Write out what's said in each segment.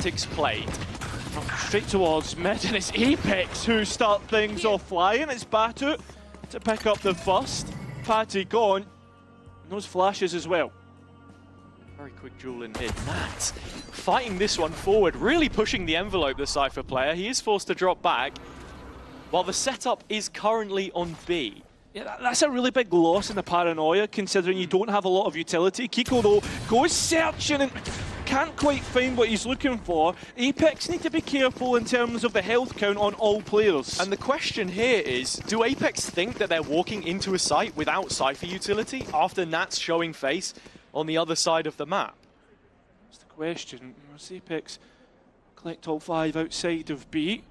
Tactics played. Straight towards mid, and it's APEKS who start things off flying. It's Batu to pick up the first. Patty gone. And those flashes as well. Very quick duel in mid. Nat fighting this one forward, really pushing the envelope, the Cypher player. He is forced to drop back, while the setup is currently on B. Yeah, that's a really big loss in the paranoia, considering you don't have a lot of utility. Kiko, though, goes searching and can't quite find what he's looking for. APEKS need to be careful in terms of the health count on all players. And the question here is, do APEKS think that they're walking into a site without Cypher utility after Nat's showing face on the other side of the map? That's the question. Does APEKS collect all 5 outside of B?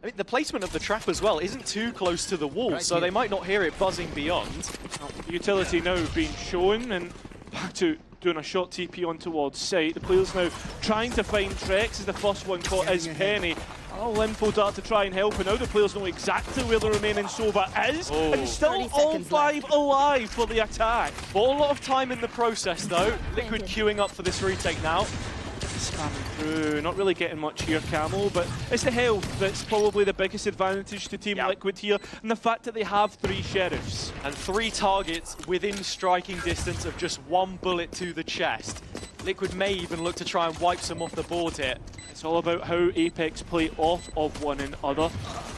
I mean, the placement of the trap as well isn't too close to the wall, so they might not hear it buzzing beyond. Well, utility now being shown, and Batu doing a short TP on towards site. The players now trying to find Trex as the first one caught is Penny. Oh, info dart to try and help, and now the players know exactly where the remaining Sova is, and still all 5 alive for the attack. Bought a lot of time in the process though. Liquid queuing up for this retake now. Spamming through, not really getting much here, Camo, but it's the health that's probably the biggest advantage to Team Liquid here, and the fact that they have 3 sheriffs. And 3 targets within striking distance of just 1 bullet to the chest. Liquid may even look to try and wipe some off the board here. It's all about how APEKS play off of one another.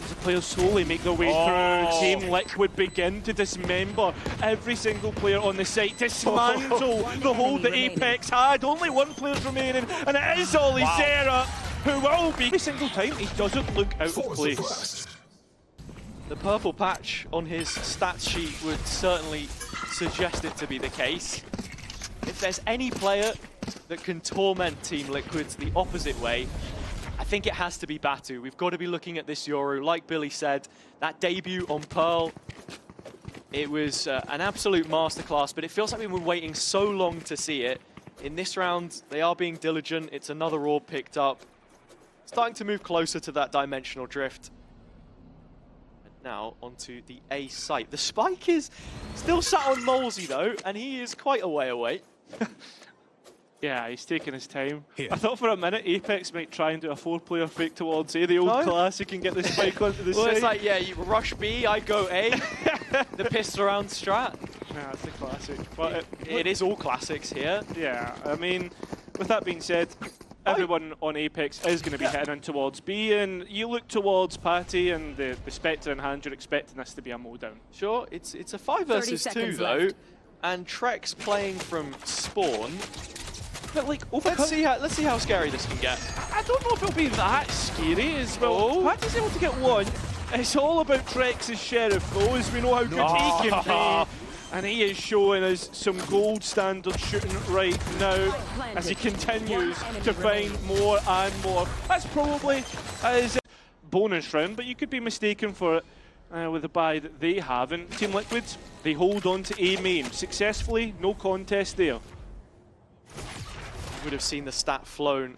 As the players slowly make their way through, Team Liquid begin to dismember every single player on the site, dismantle the hold that APEKS had. Only 1 player's remaining, and it is Ollie Zera, who will be every single time he doesn't look out of place. The purple patch on his stats sheet would certainly suggest it to be the case. If there's any player that can torment Team Liquids the opposite way, I think it has to be Batu. We've got to be looking at this Yoru. Like Billy said, that debut on Pearl, it was an absolute masterclass, but it feels like we've been waiting so long to see it. In this round, they are being diligent. It's another orb picked up. Starting to move closer to that dimensional drift. And now onto the A site. The spike is still sat on Molesy though, and he is quite a way away. Yeah, he's taking his time. I thought for a minute APEKS might try and do a 4-player fake towards A, the old classic, and get the spike onto the side. It's like, yeah, you rush B, I go A, the pistol around strat. Yeah, that's the classic. But it is all classics here. Yeah, I mean, with that being said, everyone on APEKS is going to be heading in towards B, and you look towards Patty and the Spectre in hand, you're expecting this to be a mowdown. Sure, it's a 5 versus 2 though, left. and Trex playing from spawn. But like, Let's see how scary this can get. I don't know if it'll be that scary as well. Patty's able to get 1. It's all about Trex's sheriff though, as we know how good he can be. And he is showing us some gold standard shooting right now as he continues to find more and more. That's probably his bonus round, but you could be mistaken for it with the buy that they have. And Team Liquid, they hold on to A main successfully, no contest there. Would have seen the stat flown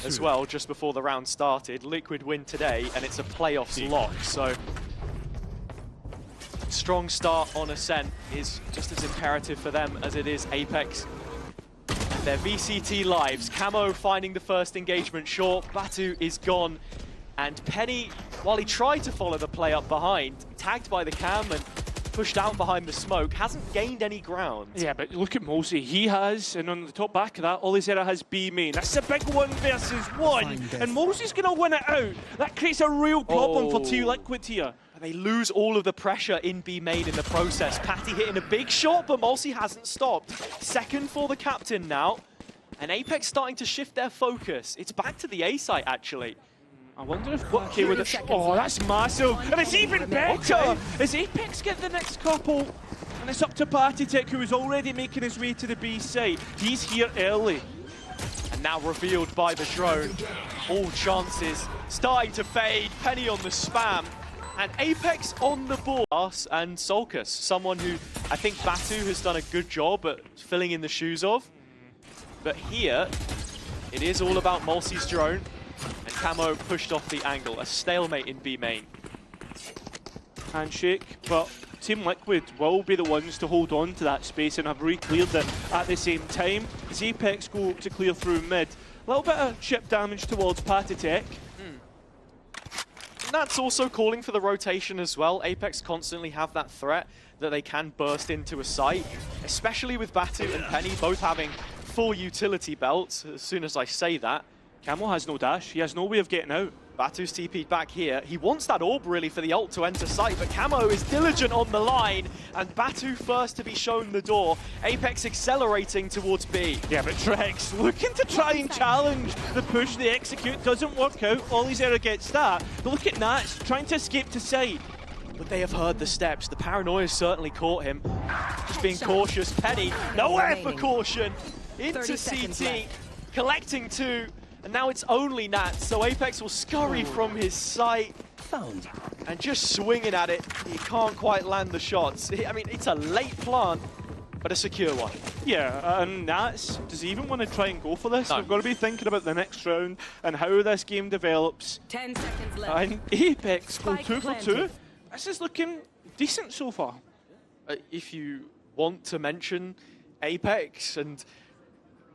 as well just before the round started. Liquid win today, and it's a playoffs lock, so strong start on Ascent is just as imperative for them as it is APEKS. Their VCT lives. Camo finding the first engagement short. Batu is gone, and Penny, while he tried to follow the play up behind, tagged by the cam and pushed out behind the smoke, hasn't gained any ground. Yeah, but look at Mosey. He has, and on the top back of that, Ollie Zera has B main. That's a big 1 versus 1, and Mosey's going to win it out. That creates a real problem for Team Liquid here. And they lose all of the pressure in B main in the process. Patty hitting a big shot, but Molesy hasn't stopped. Second for the captain now, and APEKS starting to shift their focus. It's back to the A site, actually. I wonder if Bucky with a... Oh, that's massive. And it's even better as APEKS get the next couple. And it's up to Partytech, who is already making his way to the B site. He's here early. And now revealed by the drone. All chances starting to fade. Penny on the spam. And APEKS on the board. Us and Solkus, someone who I think Batu has done a good job at filling in the shoes of. But here, it is all about Molesey's drone. And Camo pushed off the angle. A stalemate in B main. Handshake, but Team Liquid will be the ones to hold on to that space and have re-cleared it at the same time. As APEKS go to clear through mid, A little bit of chip damage towards Patitech. That's also calling for the rotation as well. APEKS constantly have that threat that they can burst into a site, especially with Batu and Penny both having full utility belts. As soon as I say that, Camo has no dash. He has no way of getting out. Batu's TP'd back here. He wants that orb really for the ult to enter sight, but Camo is diligent on the line, and Batu first to be shown the door. APEKS accelerating towards B. Yeah, but Trex looking to try and challenge the push they execute. Doesn't work out. Olizera gets that. But look at Nats trying to escape to side. But they have heard the steps. The paranoia certainly caught him. Just being cautious. Penny, nowhere for caution. Into CT, collecting two. And now it's only Nats, so APEKS will scurry from his sight. Found. And just swinging at it, he can't quite land the shots. I mean, it's a late plant, but a secure one. Yeah, and Nats, does he even want to try and go for this? No. We've got to be thinking about the next round and how this game develops. 10 seconds left. And APEKS go Spike 2 for 2. planted. This is looking decent so far. If you want to mention APEKS and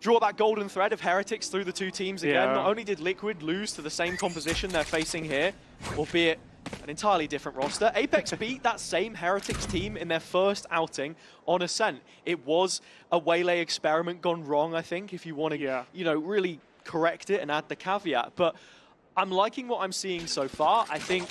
draw that golden thread of Heretics through the two teams again, Yeah. not only did Liquid lose to the same composition they're facing here, albeit an entirely different roster, APEKS beat that same Heretics team in their first outing on Ascent. It was a Waylay experiment gone wrong, I think, if you want to, you know, really correct it and add the caveat. But I'm liking what I'm seeing so far. I think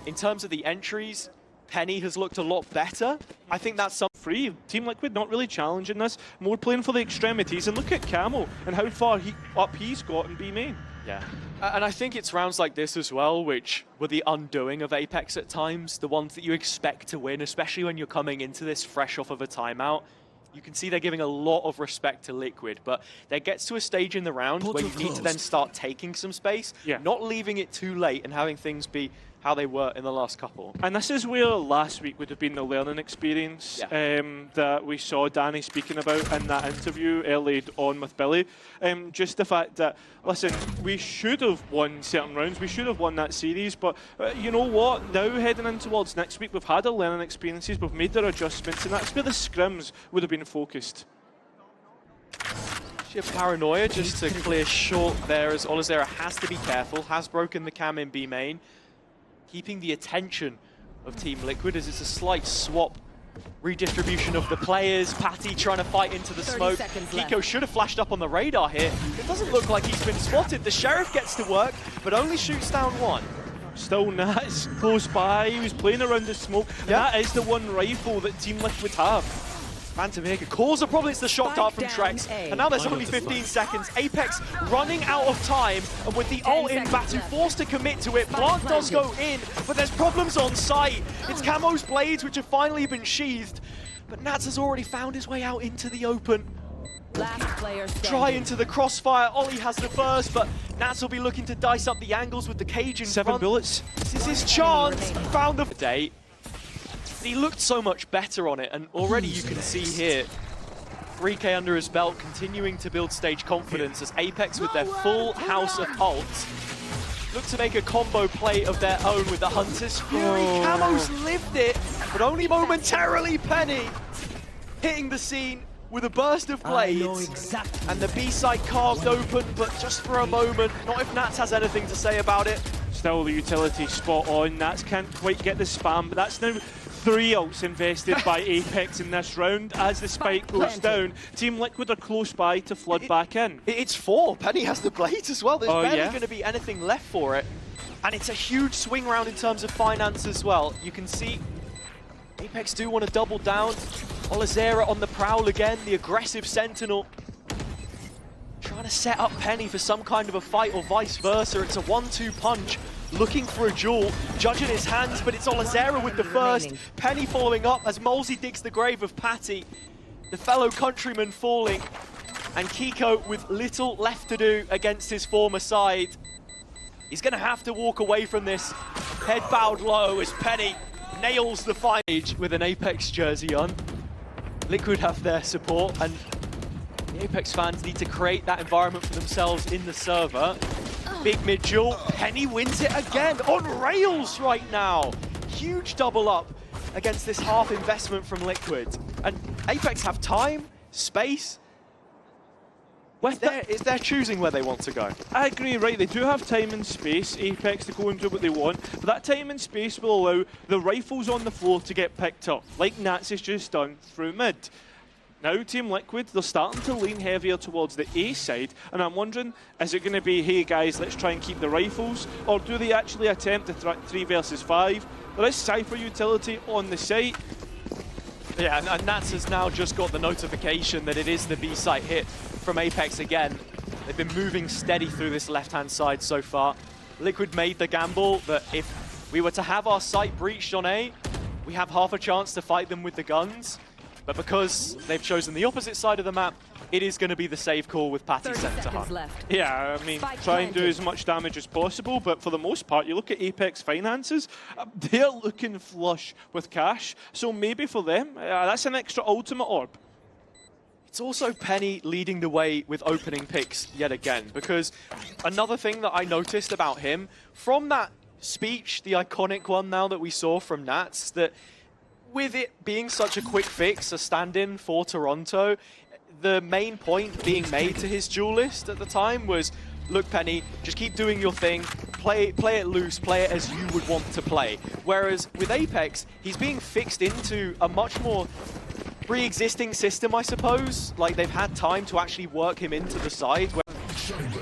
in terms of the entries, Penny has looked a lot better. I think that's something. Free. Team Liquid not really challenging this, more playing for the extremities. And look at Camo and how far up he's got in B main. Yeah. And I think it's rounds like this as well, which were the undoing of APEKS at times, the ones that you expect to win, especially when you're coming into this fresh off of a timeout. You can see they're giving a lot of respect to Liquid, but there gets to a stage in the round where you need to then start taking some space, not leaving it too late and having things be how they were in the last couple. And this is where last week would have been the learning experience that we saw Danny speaking about in that interview early on with Billy. Just the fact that, listen, we should have won certain rounds, we should have won that series, but you know what? Now heading in towards next week, we've had our learning experiences, we've made our adjustments, and that's where the scrims would have been focused. Sheer paranoia just to clear short there as Olizera has to be careful, has broken the cam in B main. Keeping the attention of Team Liquid as it's a slight swap redistribution of the players. Patty trying to fight into the smoke. Kiko should have flashed up on the radar here. It doesn't look like he's been spotted. The Sheriff gets to work, but only shoots down one. Still Nats close by, he was playing around the smoke. And that is the one rifle that Team Liquid have. Phantom here could cause a problem. It's the shock dart from Trex. And now there's only 15 seconds. APEKS running out of time. And with the ult in, Batu forced to commit to it. Plant does go in, but there's problems on site. It's Camo's blades, which have finally been sheathed. But Nats has already found his way out into the open. Try into the crossfire. Ollie has the first, but Nats will be looking to dice up the angles with the cage in 7 front. bullets. This is his chance. Found the day. He looked so much better on it, and already you can see here 3K under his belt, continuing to build stage confidence as APEKS with their full house of ults look to make a combo play of their own with the Hunter's Fury. Camo's lived it, but only momentarily. Penny hitting the scene with a burst of blades, and the B side carved open, but just for a moment. Not if Nats has anything to say about it. Still the utility spot on. Nats can't quite get the spam, but that's now 3 ults invested by APEKS in this round as the spike goes down. Team Liquid are close by to flood back in. It's 4. Penny has the blades as well. There's barely going to be anything left for it. And it's a huge swing round in terms of finance as well. You can see APEKS do want to double down. Olizera on the prowl again, the aggressive Sentinel. Trying to set up Penny for some kind of a fight or vice versa. It's a 1-2 punch. Looking for a duel, Judge in his hands, but it's Olizera with the first. Penny following up as Molesy digs the grave of Patty. The fellow countryman falling, and Kiko with little left to do against his former side. He's going to have to walk away from this, head bowed low as Penny nails the final with an APEKS jersey on. Liquid have their support, and the APEKS fans need to create that environment for themselves in the server. Big mid duel, Penny wins it again, on rails right now. Huge double up against this half investment from Liquid. And APEKS have time, space, It's their choosing where they want to go. I agree, right? They do have time and space, APEKS, to go and do what they want, but that time and space will allow the rifles on the floor to get picked up, like Nats has just done through mid. Now, Team Liquid, they're starting to lean heavier towards the A side, and I'm wondering, is it going to be, hey guys, let's try and keep the rifles, or do they actually attempt the 3 versus 5? There is Cypher utility on the site. Yeah, and Nats has now just got the notification that it is the B site hit from APEKS again. They've been moving steady through this left-hand side so far. Liquid made the gamble that if we were to have our site breached on A, we have half a chance to fight them with the guns. But because they've chosen the opposite side of the map, it is going to be the safe call with Patty sent to hunt. Yeah, I mean, try and do as much damage as possible, but for the most part, you look at APEKS finances, they're looking flush with cash, so maybe for them, that's an extra ultimate orb. It's also Penny leading the way with opening picks yet again, because another thing that I noticed about him, from that speech, the iconic one now that we saw from Nats, that with it being such a quick fix, a stand-in for Toronto, the main point being made to his duelist at the time was, look Penny, just keep doing your thing, play it loose, play it as you would want to play. Whereas with APEKS, he's being fixed into a much more pre-existing system, I suppose. Like, they've had time to actually work him into the side, where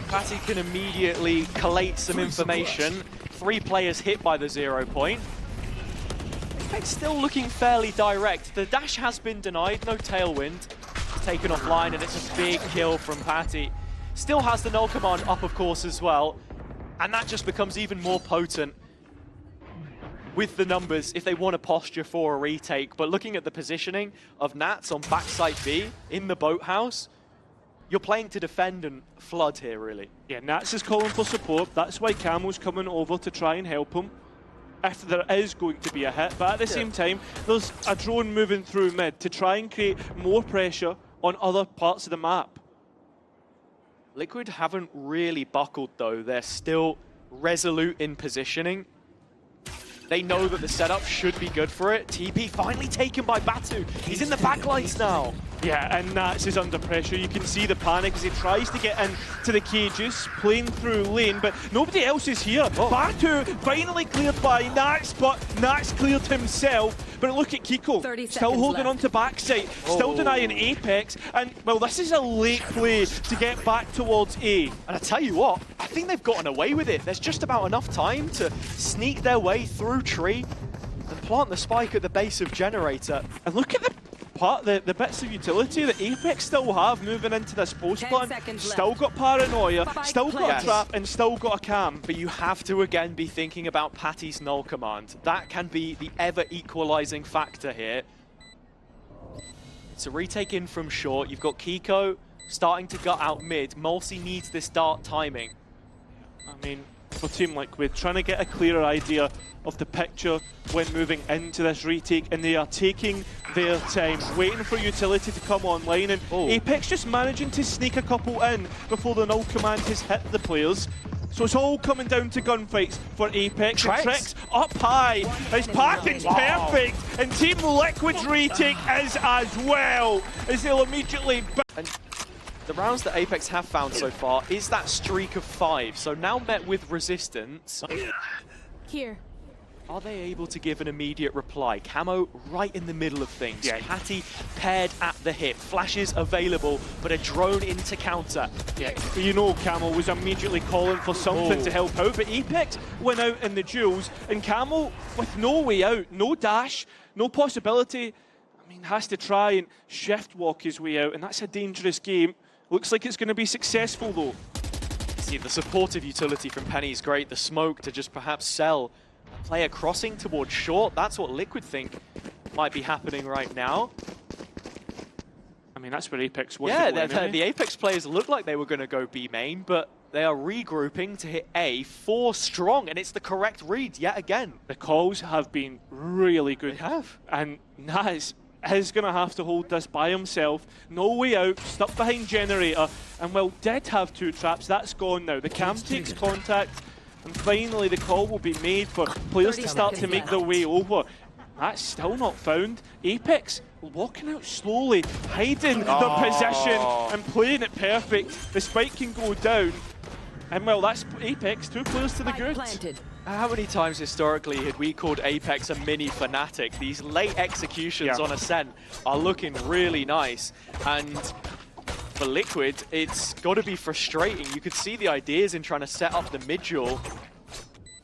Patty can immediately collate some information. 3 players hit by the 0 point. APEKS still looking fairly direct. The dash has been denied, no tailwind. Taken offline, and it's a big kill from Patty. Still has the null command up, of course, as well. And that just becomes even more potent with the numbers if they want to posture for a retake. But looking at the positioning of Nats on backside B in the boathouse, you're playing to defend and flood here, really. Yeah, Nats is calling for support. That's why Camo's coming over to try and help him if there is going to be a hit. But at the same time, there's a drone moving through mid to try and create more pressure on other parts of the map. Liquid haven't really buckled, though. They're still resolute in positioning. They know that the setup should be good for it. TP finally taken by Batu. He's in the backlights now. Yeah, and Nats is under pressure. You can see the panic as he tries to get into the cages, playing through lane, but nobody else is here. Batu finally cleared by Nats, but Nats cleared himself. But look at Kiko, still holding on to backside, still denying APEKS, and, well, this is a late play to get back towards A. And I tell you what, I think they've gotten away with it. There's just about enough time to sneak their way through tree and plant the spike at the base of generator. And look at the bits of utility that APEKS still have moving into this post plan. Still got paranoia, still got a trap, and still got a cam. But you have to again be thinking about Patty's null command. That can be the ever equalizing factor here. It's a retake in from short. You've got Kiko starting to gut out mid. Mulsi needs this dart timing. I mean, for Team Liquid, trying to get a clearer idea of the picture when moving into this retake, and they are taking their time, waiting for utility to come online, and APEKS just managing to sneak a couple in before the null command has hit the players. So it's all coming down to gunfights for APEKS. Trex up high. His package perfect, and Team Liquid's retake is as well, as they'll immediately... And the rounds that APEKS have found so far is that streak of 5. So now met with resistance. Here. Are they able to give an immediate reply? Camo right in the middle of things. Yeah. Patty paired at the hip. Flashes available, but a drone into counter. Yeah, you know Camo was immediately calling for something to help out, but APEKS went out in the duels, and Camo, with no way out, no dash, no possibility, I mean, has to try and shift walk his way out, and that's a dangerous game. Looks like it's going to be successful, though. See, the supportive utility from Penny is great. The smoke to just perhaps sell a player crossing towards short. That's what Liquid think might be happening right now. I mean, that's where APEKS was. Yeah, the APEKS players looked like they were going to go B main, but they are regrouping to hit A 4 strong, and it's the correct read yet again. The calls have been really good. They have. And Naz is going to have to hold this by himself. No way out, stuck behind generator, and well, did have 2 traps. That's gone now. The cam takes contact, and finally the call will be made for players to start to make their way over. That's still not found. APEKS walking out slowly, hiding their position and playing it perfect. The spike can go down. And well, that's APEKS, 2 players to the good. How many times historically had we called APEKS a mini Fnatic? These late executions on Ascent are looking really nice. And for Liquid, it's got to be frustrating. You could see the ideas in trying to set up the mid-duel.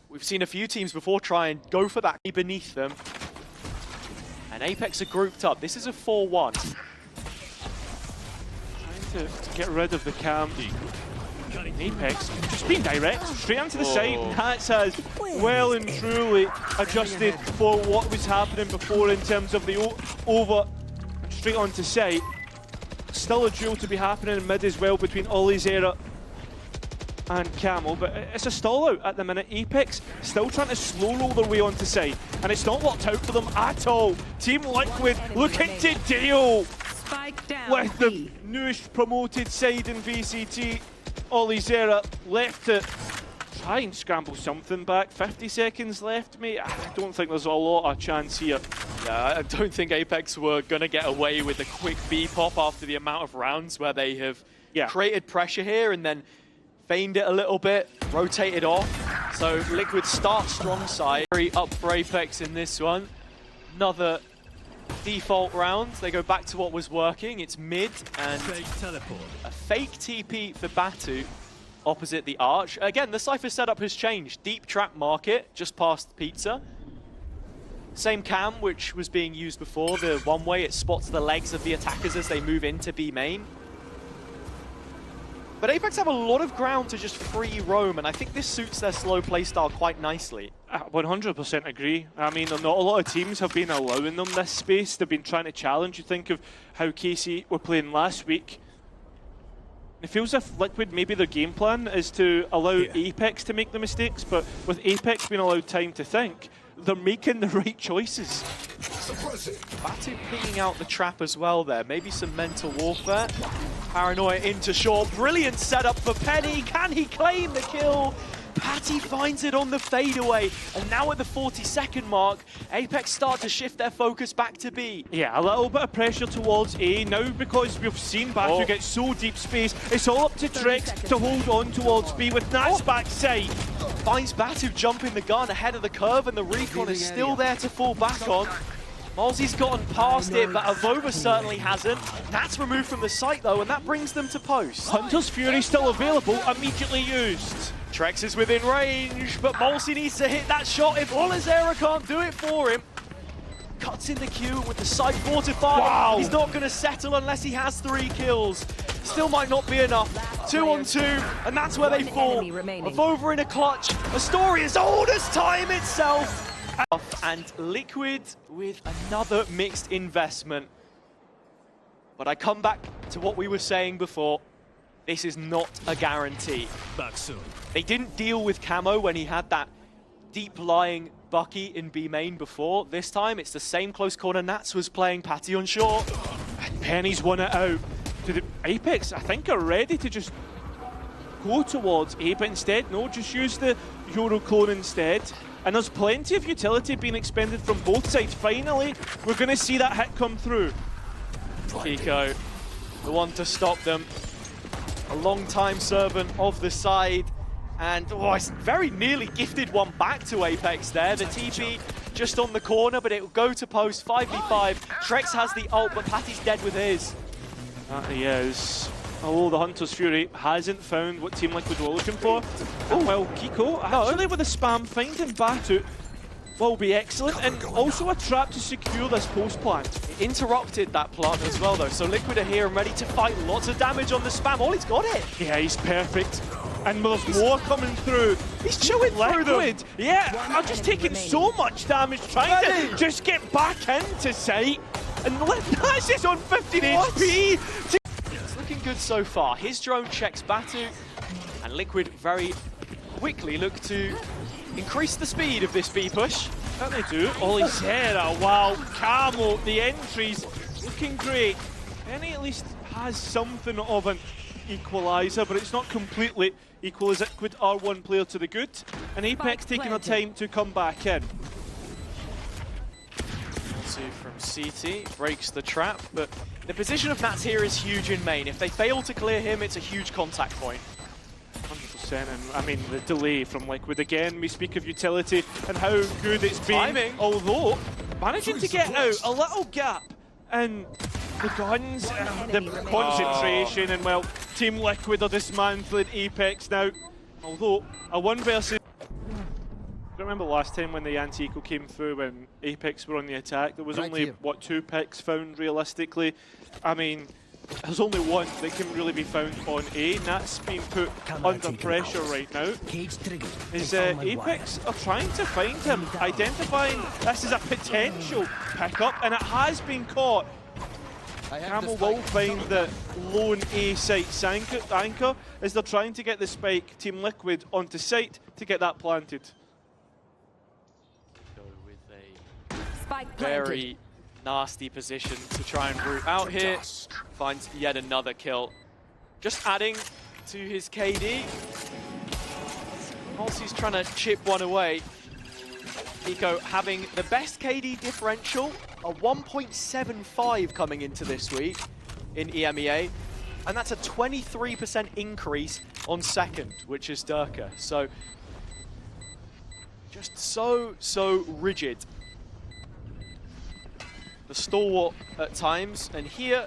We've seen a few teams before try and go for that beneath them. And APEKS are grouped up. This is a 4-1. Trying to get rid of the cam. APEKS just being direct, straight onto the side. Nats has well and truly adjusted for what was happening before in terms of the over straight onto site. Still a duel to be happening in mid as well between Olizera and Camel, but it's a stall out at the minute. APEKS still trying to slow roll their way onto site, and it's not worked out for them at all. Team Liquid looking to deal with the newest promoted side in VCT. Olizera left to try and scramble something back. 50 seconds left, mate. I don't think there's a lot of chance here. Yeah, I don't think APEKS were going to get away with a quick B-pop after the amount of rounds where they have created pressure here and then feigned it a little bit, rotated off. So Liquid start strong side. Very up for APEKS in this one. Another default round. They go back to what was working. It's mid and a fake TP for Batu opposite the arch. Again, the Cypher setup has changed. Deep trap market just past Pizza. Same cam which was being used before, the one-way. It spots the legs of the attackers as they move into B main. But APEKS have a lot of ground to just free roam, and I think this suits their slow playstyle quite nicely. 100% agree. I mean, not a lot of teams have been allowing them this space. They've been trying to challenge. You think of how KC were playing last week. It feels as if Liquid, maybe their game plan is to allow APEKS to make the mistakes, but with APEKS being allowed time to think, they're making the right choices. Batu pinging out the trap as well there. Maybe some mental warfare. Paranoia into short. Brilliant setup for Penny. Can he claim the kill? Patty finds it on the fadeaway. And now at the 40-second mark, APEKS start to shift their focus back to B. Yeah, a little bit of pressure towards A. Now because we've seen Batu get so deep space, it's all up to Trex to hold on towards B with Nats backside. Finds Batu jumping the gun ahead of the curve, and the recon is still there to fall back on. Molzy's gotten past it, but Avova certainly hasn't. Nats removed from the site though, and that brings them to post. Hunter's Fury still available, immediately used. Trex is within range, but Molzy needs to hit that shot if Olizera can't do it for him. Cuts in the queue with the site fortified. Wow. He's not going to settle unless he has 3 kills. Still might not be enough. 2 on 2, and that's where they fall. Avova in a clutch. A story as old as time itself. And Liquid with another mixed investment. But I come back to what we were saying before. This is not a guarantee. Back soon. They didn't deal with Camo when he had that deep-lying Bucky in B main before. This time, it's the same close corner Nats was playing Patty on short. And Penny's won it out. To the APEKS, I think, are ready to just go towards A, but instead, no, just use the Euro clone instead. And there's plenty of utility being expended from both sides. Finally, we're going to see that hit come through. Kiko, the one to stop them. A long-time servant of the side. And it's very nearly gifted one back to APEKS there. The TP just on the corner, but it will go to post 5v5. Trex has the ult, but Patty's dead with his. That he is. Although the Hunter's Fury hasn't found what Team Liquid were looking for. Oh, well, Kiko, actually with the spam, finding Batu will be excellent, and also a trap to secure this post plant. It interrupted that plant as well, though, so Liquid are here and ready to fight. Lots of damage on the spam. Ollie's got it. Yeah, he's perfect. And there's more coming through. He's chewing through them. Yeah, I'm just taking so much damage trying to just get back into sight. And Nats is on 15 HP. It's looking good so far. His drone checks Batu, and Liquid very quickly look to increase the speed of this B push. That they do. Olizera, wow, Camo, the entries looking great. Penny at least has something of an equaliser, but it's not completely equal as Liquid are one player to the good. And APEKS taking their time to come back in. Batu from CT breaks the trap, but the position of Nats here is huge in main. If they fail to clear him, it's a huge contact point. 100%, and I mean the delay from Liquid again. We speak of utility and how good it's been. Timing. Although managing to get out a little gap and the guns, the concentration, and well, Team Liquid are dismantling APEKS now. Although a 1 versus. I remember last time when the anti-eco came through when APEKS were on the attack, there was only, what, 2 picks found realistically. I mean, there's only one that can really be found on A, and that's being put under pressure right now. Is APEKS are trying to find him, identifying this as a potential pickup, and it has been caught. Camel will find the lone A site anchor as they're trying to get the spike. Team Liquid onto site to get that planted. Very nasty position to try and root out here. Finds yet another kill. Just adding to his KD. Whilst he's trying to chip one away, Eco having the best KD differential, a 1.75 coming into this week in EMEA. And that's a 23% increase on second, which is Durka. So, just so rigid. The stalwart at times, and here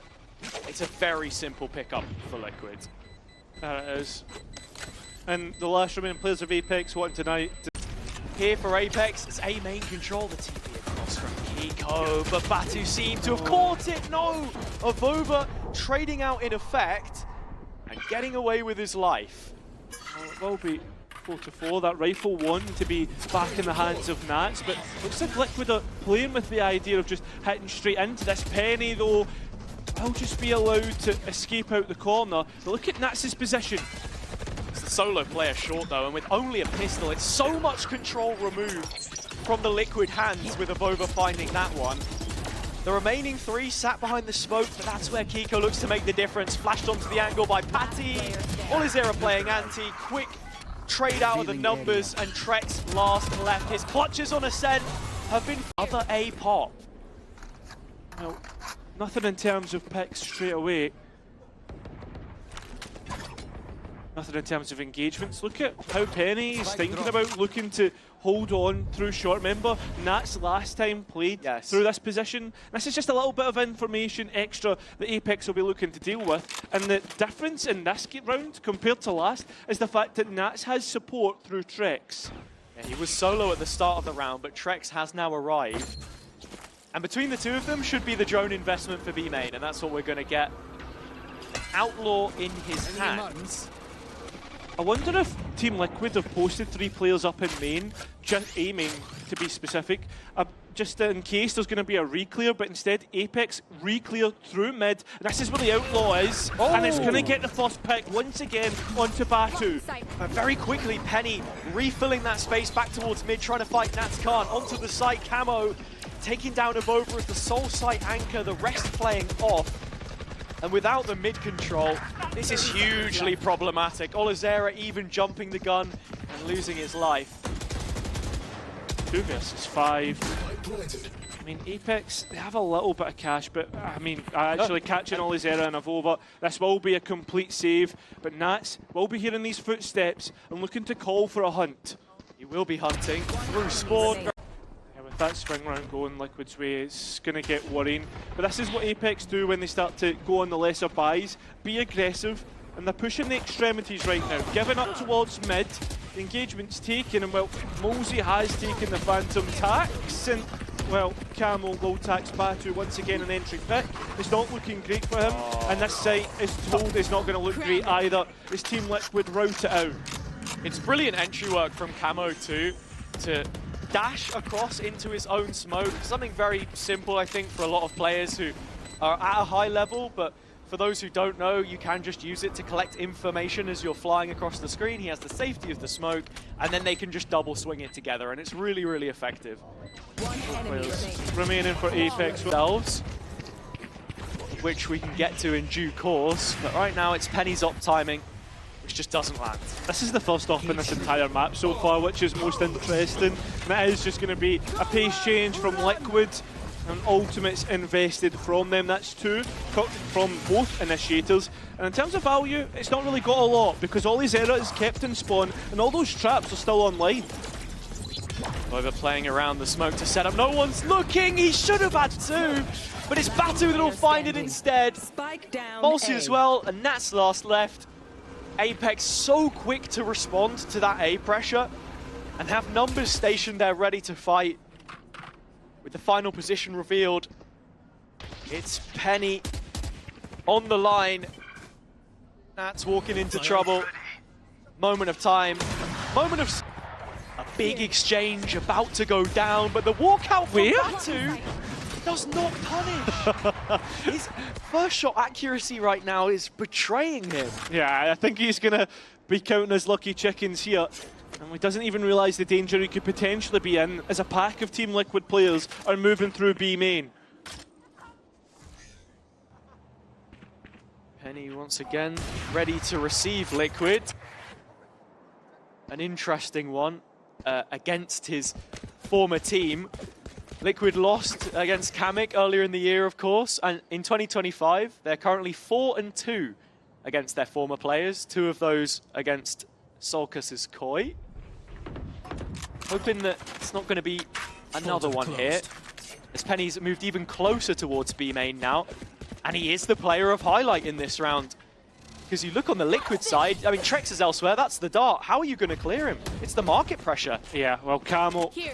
it's a very simple pickup for Liquid. There it is. And the last remaining players of APEKS want tonight. Here for APEKS, it's A main control, the TP across from Kiko, but Batu seemed to have caught it. No! Avova trading out in effect and getting away with his life. Well, it will be 4-4, that rifle one to be back in the hands of Nats, but looks like Liquid are playing with the idea of just hitting straight into this. Penny though will just be allowed to escape out the corner. But look at Nats' position. It's the solo player short though, and with only a pistol, it's so much control removed from the Liquid hands with Avova finding that one. The remaining 3 sat behind the smoke, but that's where Kiko looks to make the difference. Flashed onto the angle by Patty. Olizera playing anti, quick trade out of the numbers, and Trek's last left. His clutches on Ascent have been other A pop. Well, nothing in terms of picks straight away. Nothing in terms of engagements. Look at how Penny is thinking about looking to hold on through short. Remember, Nats last time played through this position. This is just a little bit of information extra that APEKS will be looking to deal with. And the difference in this round compared to last is the fact that Nats has support through Trex. Yeah, he was solo at the start of the round, but Trex has now arrived. And between the two of them should be the drone investment for B main, and that's what we're going to get. Outlaw in his hands. I wonder if Team Liquid have posted 3 players up in main, just aiming to be specific, just in case there's going to be a re-clear, but instead APEKS re-clear through mid, and this is where the Outlaw is, and it's going to get the first pick once again onto Batu. But very quickly, Penny refilling that space back towards mid, trying to fight Nats Khan onto the site. Camo taking down Avova as the sole site anchor, the rest playing off. And without the mid control, this is hugely problematic. Olizera even jumping the gun and losing his life. 2 versus 5. I mean, APEKS, they have a little bit of cash, but I mean, actually catching Olizera and Avova, this will be a complete save. But Nats will be hearing these footsteps and looking to call for a hunt. He will be hunting through spawn. That swing round going Liquid's way, it's going to get worrying. But this is what APEKS do when they start to go on the lesser buys. Be aggressive, and they're pushing the extremities right now. Giving up towards mid, the engagement's taken, and well, Mosey has taken the Phantom tax, and well, Camo will tax Batu once again an entry pick. It's not looking great for him, and this site is told it's not going to look great either. This Team Liquid route it out. It's brilliant entry work from Camo too, to dash across into his own smoke. Something very simple, I think, for a lot of players who are at a high level, but for those who don't know, you can just use it to collect information as you're flying across the screen. He has the safety of the smoke, and then they can just double swing it together, and it's really, really effective. Remaining for APEKS themselves, which we can get to in due course, but right now it's Penny's op timing, which just doesn't land. This is the first op in this entire map so far, which is most interesting. And it is just going to be a pace change from Liquid. and ultimates invested from them. That's 2 from both initiators. And in terms of value, it's not really got a lot because all his error is kept in spawn and all those traps are still online. Over playing around the smoke to set up. No one's looking. He should have had 2, but it's Batu that'll find it instead. Mulsi as well, and that's last left. APEKS so quick to respond to that A pressure and have numbers stationed there ready to fight. With the final position revealed, it's Penny on the line. That's walking into trouble. Moment of time. Moment of... A big exchange about to go down, but the walkout from Batu does not punish. His first shot accuracy right now is betraying him. Yeah, I think he's going to be counting as lucky chickens here. And he doesn't even realise the danger he could potentially be in as a pack of Team Liquid players are moving through B main. Penny once again ready to receive Liquid. An interesting one against his former team. Liquid lost against Kamik earlier in the year, of course, and in 2025 they're currently 4-2 against their former players. 2 of those against Sulcus's Koi. Hoping that it's not going to be another one here, as Penny's moved even closer towards B main now, and he is the player of highlight in this round. Because you look on the Liquid side, I mean, Trex is elsewhere, that's the dart. How are you going to clear him? It's the market pressure. Yeah, well, Camo, he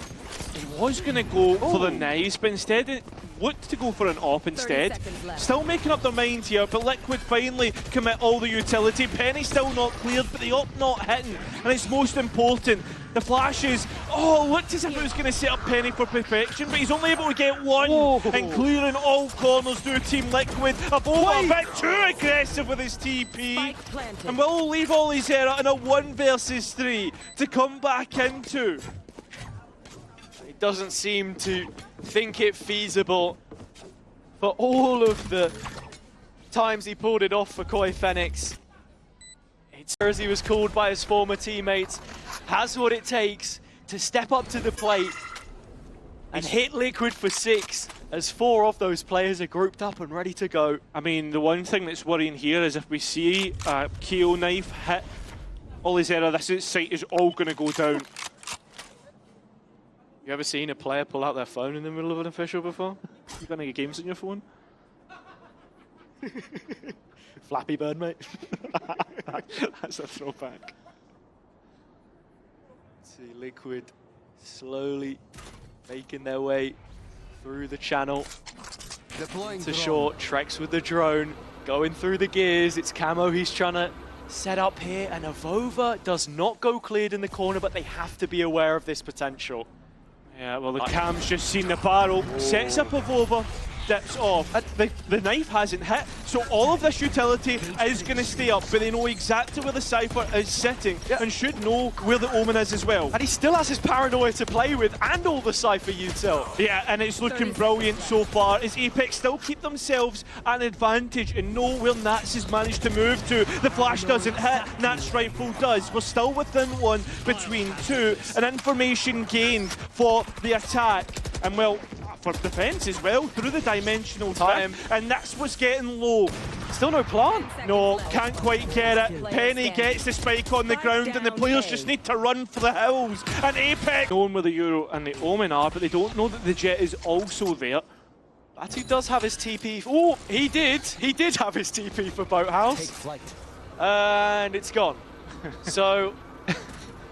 was going to go for the knives, but instead it looked to go for an op instead. Still making up their minds here, but Liquid finally commit all the utility. Penny still not cleared, but the op not hitting. And it's most important, the flashes. Oh, looked as if it was going to set up Penny for perfection, but he's only able to get 1. Whoa. And clearing all corners do Team Liquid. A bit too aggressive with his TP. And will leave all his error in a 1 versus 3 to come back into. He doesn't seem to think it feasible for all of the times he pulled it off for Koi Phoenix. It's as he was called by his former teammates, has what it takes to step up to the plate and hit Liquid for 6, as 4 of those players are grouped up and ready to go. I mean, the one thing that's worrying here is if we see a KO knife hit all his error, this site is all going to go down. You ever seen a player pull out their phone in the middle of an official before? You got any games on your phone? Flappy Bird, mate. That's a throwback. See Liquid slowly making their way through the channel to short. Trex with the drone, going through the gears. It's Camo he's trying to set up here, and Avova does not go cleared in the corner, but they have to be aware of this potential. Yeah, well, the Cam's just seen the barrel, sets up Avova, dips off. The knife hasn't hit, so all of this utility is going to stay up, but they know exactly where the Cypher is sitting and should know where the Omen is as well. And he still has his paranoia to play with and all the Cypher util. Yeah, and it's looking brilliant so far as APEKS still keep themselves at an advantage and know where Nats has managed to move to. The flash doesn't hit, Nats rifle does. We're still within 1 between 2, and information gained for the attack. And well, for defense as well, through the dimensional time, and that's what's getting low. Still no plant. No, can't quite get it. Penny gets the spike on the ground, and the players just need to run for the hills. And APEKS knowing where the Euro and the Omen are, but they don't know that the Jet is also there. Batu does have his TP. Oh, he did. He did have his TP for Boathouse. And it's gone. So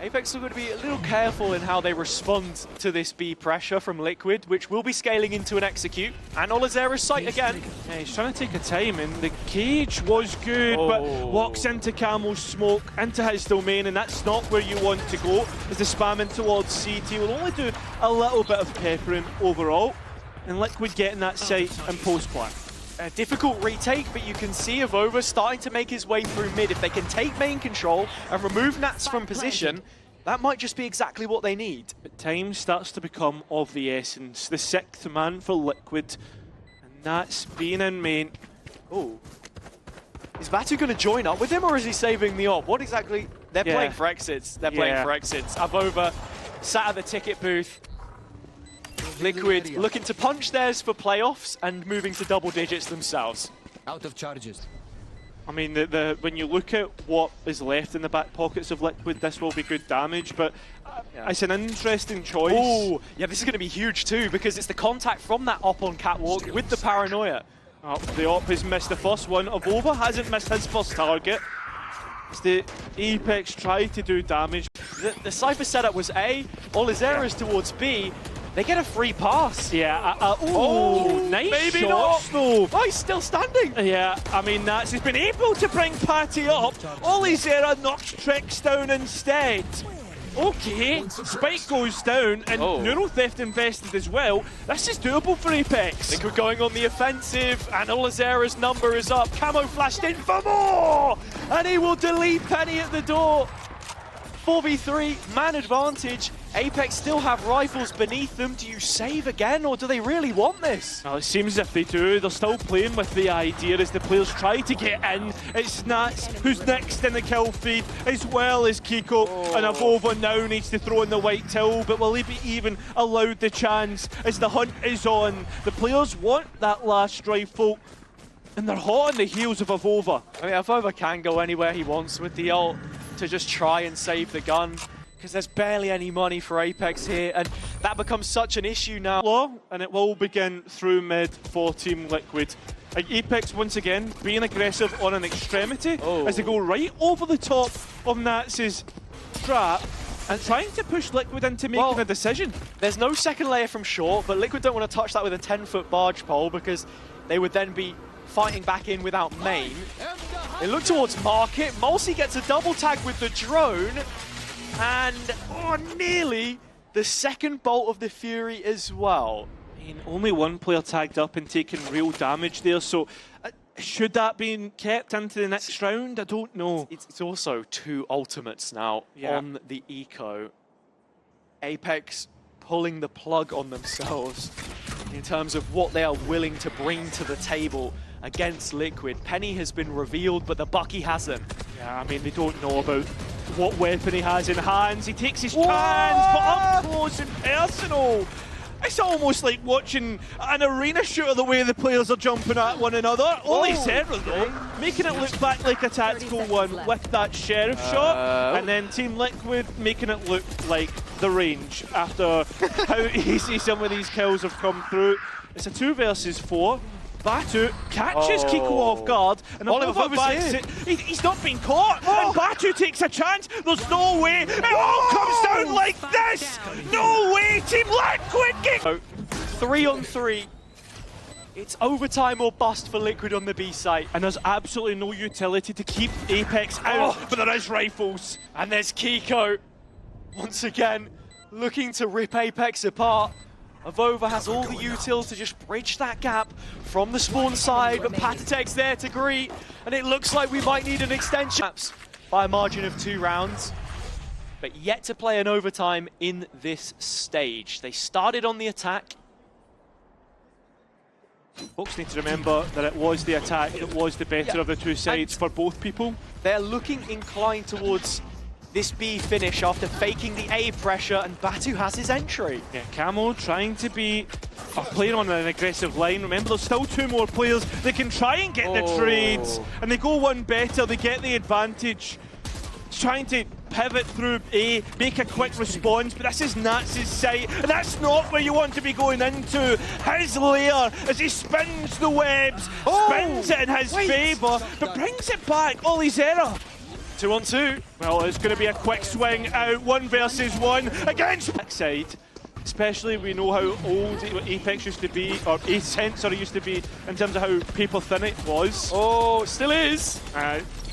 APEKS are going to be a little careful in how they respond to this B pressure from Liquid, which will be scaling into an execute. And Olazera's sight again. Yeah, he's trying to take a time, and the cage was good, but walks into Camo's smoke, into his domain, and that's not where you want to go, as the spamming towards CT will only do a little bit of peppering overall, and Liquid getting that sight and post-plant. A difficult retake, but you can see Avova starting to make his way through mid. If they can take main control and remove Nats from position, that might just be exactly what they need. But time starts to become of the essence. The 6th man for Liquid, and Nats being in main. Oh, is Batu going to join up with him, or is he saving the op? What exactly? They're playing for exits. They're playing for exits. Avova sat at the ticket booth. Liquid looking to punch theirs for playoffs and moving to double digits themselves. Out of charges. I mean, when you look at what is left in the back pockets of Liquid, this will be good damage, but it's an interesting choice. Oh, yeah, this is going to be huge too, because it's the contact from that op on Catwalk with the paranoia. Oh, the op has missed the first one. Avova hasn't missed his first target. It's the APEKS try to do damage. The Cypher setup was A, Olizera's towards B. They get a free pass. Yeah, nice maybe shots, not. though. Oh, he's still standing. Yeah, I mean, he's been able to bring Patty up. Olizera knocks Trex down instead. Okay, Spike goes down, and Neurotheft invested as well. This is doable for APEKS. Liquid going on the offensive, and Olizera's number is up. Camo flashed in for more, and he will delete Penny at the door. 4v3, man advantage. APEKS still have rifles beneath them. Do you save again, or do they really want this? Well, it seems as if they do. They're still playing with the idea as the players try to get in. It's Nats who's next in the kill feed, as well as Kiko. And Avova now needs to throw in the white till, but will he be even allowed the chance as the hunt is on? The players want that last rifle, and they're hot on the heels of Avova. I mean, Avova can go anywhere he wants with the ult to just try and save the gun, because there's barely any money for APEKS here, and that becomes such an issue now. And it will begin through mid for Team Liquid. APEKS once again being aggressive on an extremity as they go right over the top of Nats' trap and trying to push Liquid into making a decision. There's no second layer from short, but Liquid don't want to touch that with a 10-foot barge pole, because they would then be fighting back in without main. They look towards Market. Mulsi gets a double tag with the drone, and nearly the second bolt of the Fury as well. I mean, only one player tagged up and taking real damage there, so should that be kept into the next round? I don't know. It's also two ultimates now on the eco. APEKS pulling the plug on themselves in terms of what they are willing to bring to the table against Liquid. Penny has been revealed, but the Bucky hasn't. Yeah, I mean, they don't know about what weapon he has in hands. He takes his chance, but up close and personal. It's almost like watching an arena shooter the way the players are jumping at one another. Olizera, though, making it look back like a tactical one with that sheriff shot, and then Team Liquid making it look like the range after how easy some of these kills have come through. It's a 2 versus 4. Batu catches Kiko off guard, and Avova backs it. He's not been caught, and Batu takes a chance. There's no way. It all comes down like this. No way, Team Liquid get 3 on 3. It's overtime or bust for Liquid on the B site. And there's absolutely no utility to keep APEKS out, but there is rifles. And there's Kiko, once again, looking to rip APEKS apart. Avova has all the util to just bridge that gap from the spawn side, but Patatek's there to greet, and it looks like we might need an extension by a margin of 2 rounds, but yet to play an overtime in this stage. They started on the attack. Folks need to remember that it was the attack that was the better of the two sides for both people. They're looking inclined towards this B finish after faking the A pressure, and Batu has his entry. Yeah, Camo trying to be playing on an aggressive line. Remember, there's still 2 more players. They can try and get the trades, and they go one better. They get the advantage. Trying to pivot through A, make a quick response, but this is Nats' site, and that's not where you want to be going into. His lair, as he spins the webs, spins it in his favour, but brings it back. Olizera. 2 on 2. Well, it's going to be a quick swing out, 1 versus 1 against backside. Especially we know how old APEKS used to be, or Ascent used to be, in terms of how paper thin it was. Oh, still is.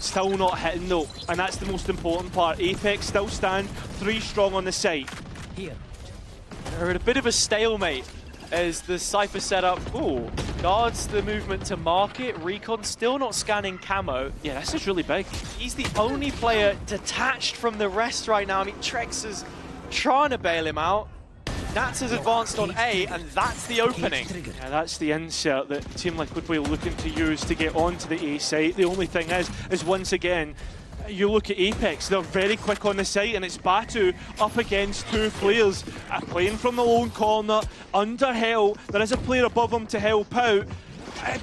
Still not hitting though, and that's the most important part. APEKS still stand 3 strong on the site. They're at a bit of a stalemate as the Cypher setup guards the movement to Market. Recon still not scanning Camo. Yeah, this is really big. He's the only player detached from the rest right now. I mean, Trex is trying to bail him out. Nats has advanced on A, and that's the opening. Yeah, that's the insert that Team Liquid will looking to use to get onto the A site. The only thing is once again, you look at APEKS, they're very quick on the site, and it's Batu up against two players, playing from the lone corner, under Hell. There is a player above him to help out.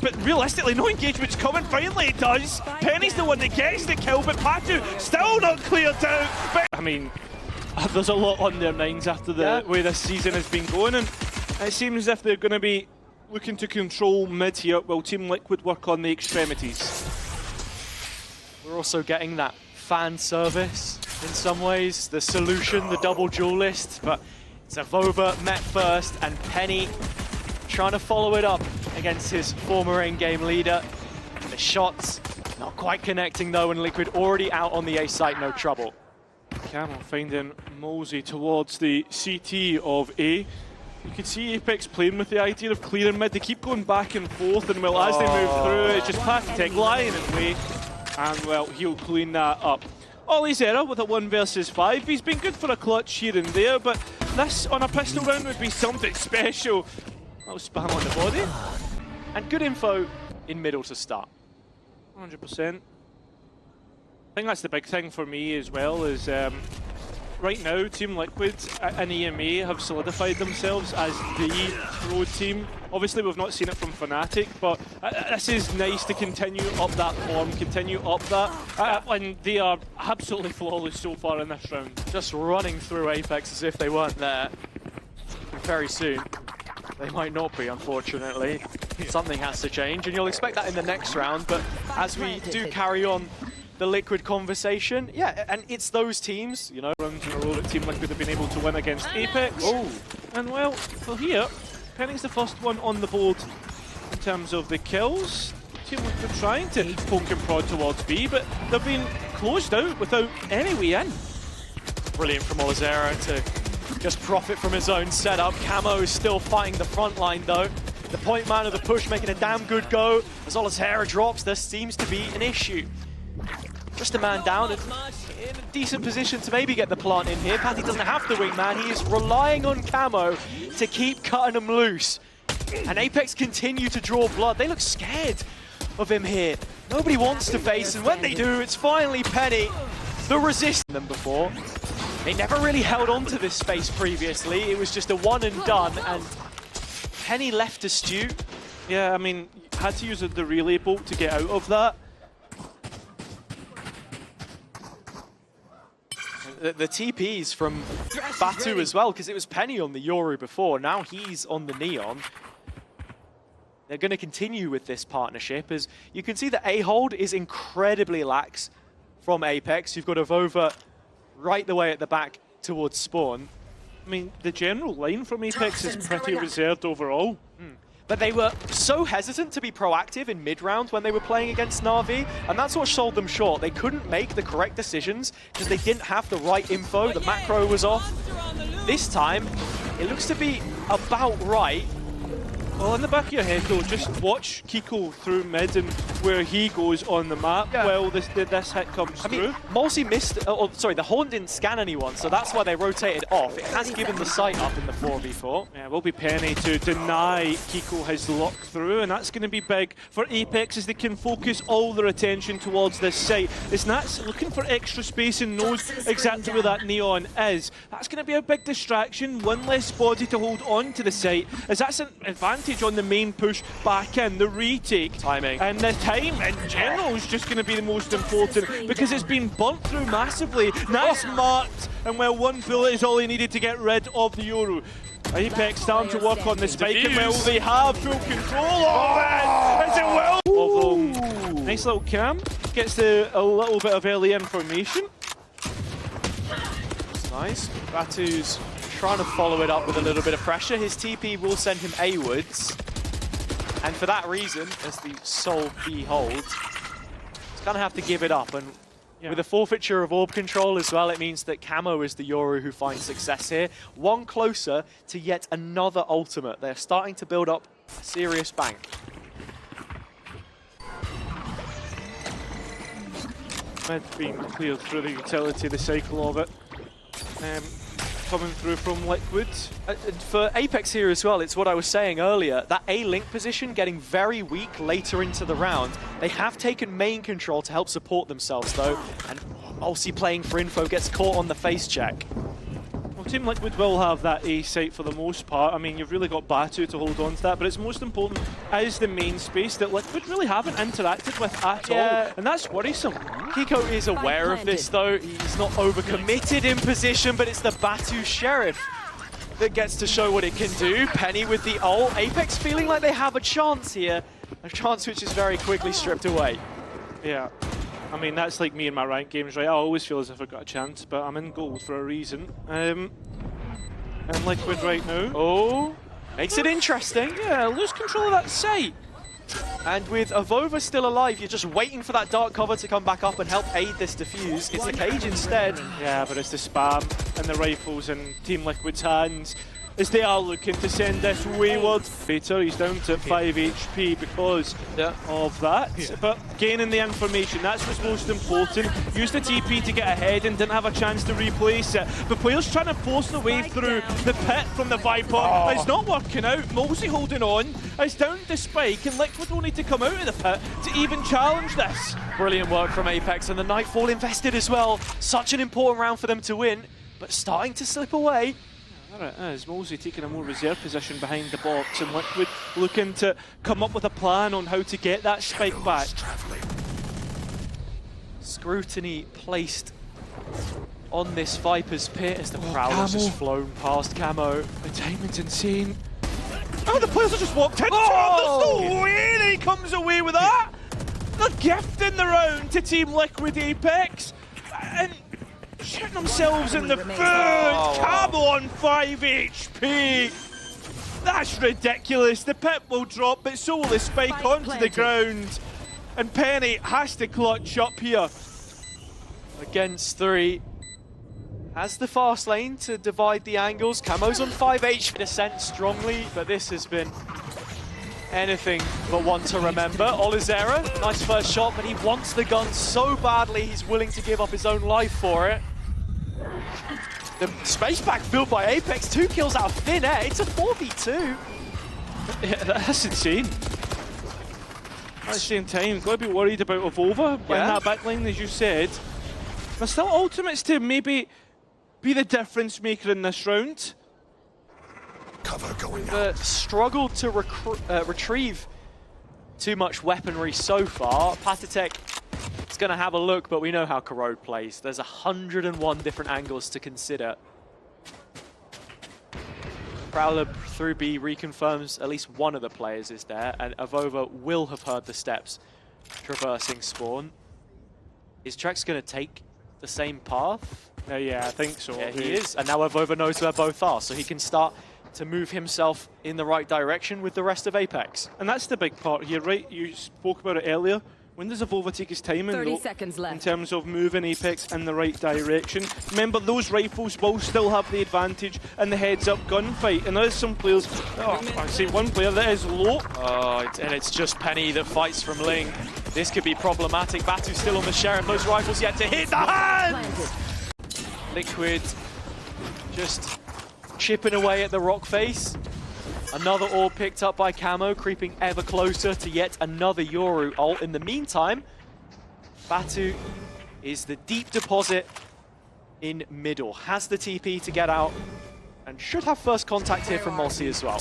But realistically, no engagement's coming. Finally it does. Penny's the one that gets the kill, but Batu still not cleared out. But, I mean, there's a lot on their minds after the way this season has been going, and it seems as if they're going to be looking to control mid here while Team Liquid work on the extremities. We're also getting that fan service in some ways, the solution, the double duelist, but it's Avova met first, and Penny trying to follow it up against his former in-game leader. The shots not quite connecting though, and Liquid already out on the A site, no trouble. Camel finding Mosey towards the CT of A. You can see APEKS playing with the idea of clearing mid. They keep going back and forth, and well, as they move through, it's just Patek lying in wait, and well, he'll clean that up. Ollie's error with a 1 versus 5. He's been good for a clutch here and there, but this on a pistol round would be something special. That'll spam on the body. And good info in middle to start. 100%. I think that's the big thing for me as well, is right now Team Liquid and EMEA have solidified themselves as the road team. Obviously we've not seen it from Fnatic, but this is nice to continue up that form, continue up that, and they are absolutely flawless so far in this round. Just running through APEKS as if they weren't there. Very soon. They might not be, unfortunately. Something has to change, and you'll expect that in the next round, but as we do carry on the Liquid conversation, yeah, and it's those teams, you know. Runs in a row that Team Liquid have been able to win against APEKS. Oh. And well, here, Penny's the first one on the board in terms of the kills. Team Liquid trying to poke and prod towards B, but they've been closed out without any way in. Brilliant from Olizera to just profit from his own setup. Camo is still fighting the front line though. The point man of the push making a damn good go. As Olizera drops, there seems to be an issue. Just a man down and in a decent position to maybe get the plant in here. Patty doesn't have the wingman. He is relying on Camo to keep cutting him loose. And APEKS continue to draw blood. They look scared of him here. Nobody wants to face, and when they do, it's finally Penny. The resist them before. They never really held on to this space previously. It was just a one and done, and Penny left astute. Yeah, I mean, had to use the relay bolt to get out of that. The TPs from Batu as well, because it was Penny on the Yoru before. Now he's on the Neon. They're going to continue with this partnership, as you can see the A-hold is incredibly lax from APEKS. You've got Avova right the way at the back towards spawn. I mean, the general line from APEKS is pretty reserved overall. But they were so hesitant to be proactive in mid-round when they were playing against Na'Vi, and that's what sold them short. They couldn't make the correct decisions because they didn't have the right info. The macro was off. This time, it looks to be about right. Well, in the back of your head, though, just watch Kiko through mid and where he goes on the map while this hit comes through. I mean, Molsey missed, sorry, the Horn didn't scan anyone, so that's why they rotated off. It has given the sight up in the 4v4. Yeah, it will be Penny to deny Kiko his lock through, and that's going to be big for APEKS as they can focus all their attention towards this site. As Nat's looking for extra space and knows exactly where that Neon is. That's going to be a big distraction, one less body to hold on to the site, as that's an advantage on the main push back in, the retake. Timing. And the time in general is just going to be the most important because it's been burnt through massively. Nice marked, and well, one bullet is all he needed to get rid of the Yoru. APEKS starting to work on the spike, and well, they have full control of it, as it will. Although, nice little cam, gets a little bit of early information. That's nice. Batu's trying to follow it up with a little bit of pressure. His TP will send him A-wards. And for that reason, as the sole B holds, he's going to have to give it up. And with a forfeiture of orb control as well, it means that Camo is the Yoru who finds success here. One closer to yet another ultimate. They're starting to build up a serious bank. Mid being cleared through the utility, the cycle of it. Coming through from Liquid. For APEKS here as well, it's what I was saying earlier, that A-link position getting very weak later into the round. They have taken main control to help support themselves though, and Mulsi playing for info gets caught on the face check. Well, Team Liquid will have that A site for the most part. I mean, you've really got Batu to hold on to that, but it's most important as the main space that Liquid really haven't interacted with at all, and that's worrisome. Kiko is aware of this though. He's not overcommitted in position, but it's the Batu Sheriff that gets to show what it can do. Penny with the ult. APEKS feeling like they have a chance here. A chance which is very quickly stripped away. Yeah. I mean, that's like me in my ranked games, right? I always feel as if I've got a chance, but I'm in gold for a reason. And Liquid right now. Oh, makes it interesting. Yeah, lose control of that site. And with Avova still alive, you're just waiting for that dark cover to come back up and help aid this defuse. It's the cage instead. Yeah, but it's the spam and the rifles in Team Liquid's hands as they are looking to send this wayward Vader. He's down to 5 HP because of that. But gaining the information, that's what's most important. Used the TP to get ahead and didn't have a chance to replace it. But players trying to force their way through the pit from the Viper. It's not working out. Mulsi holding on. It's down to Spike, and Liquid will need to come out of the pit to even challenge this. Brilliant work from APEKS, and the Nightfall invested as well. Such an important round for them to win, but starting to slip away. There it is, Mulsi taking a more reserve position behind the box, and Liquid looking to come up with a plan on how to get that Spike back. Scrutiny placed on this Viper's pit as the Prowler's just flown past Camo. The timing's insane. Oh, the players have just walked into him! There's no way that he comes away with that! They're gifting the round to Team Liquid APEKS, and shooting themselves in the foot! Camo on 5 HP! That's ridiculous. The pit will drop, but so will the Spike onto the ground. And Penny has to clutch up here. Against 3. Has the fast lane to divide the angles. Camo's on 5 HP. Descent strongly, but this has been anything but one to remember. Olizera, nice first shot, but he wants the gun so badly he's willing to give up his own life for it. The space pack filled by APEKS, 2 kills out of thin air. It's a 4v2. Yeah, that's insane. At the same time, got to be worried about Avova in that backline, as you said. There's still ultimates to maybe be the difference maker in this round. Cover going out. Struggled to retrieve too much weaponry so far. Patatek is going to have a look, but we know how Corrode plays. There's 101 different angles to consider. Prowler through B reconfirms at least one of the players is there, and Avova will have heard the steps traversing spawn. Is Trex going to take the same path? Yeah, I think so. Yeah, he is. And now Avova knows where both are, so he can start to move himself in the right direction with the rest of APEKS. And that's the big part here, right? You spoke about it earlier. When does Avova take his time in terms of moving APEKS in the right direction? Remember, those rifles will still have the advantage in the heads-up gunfight. And there's some players, I see one player that is low. And it's just Penny that fights from Ling. This could be problematic. Batu's still on the Sheriff. Those rifles yet to hit the hands! Liquid just chipping away at the rock face. Another orb picked up by Camo, creeping ever closer to yet another Yoru ult. In the meantime, Batu is the deep deposit in middle. Has the TP to get out and should have first contact here from Mulsi as well.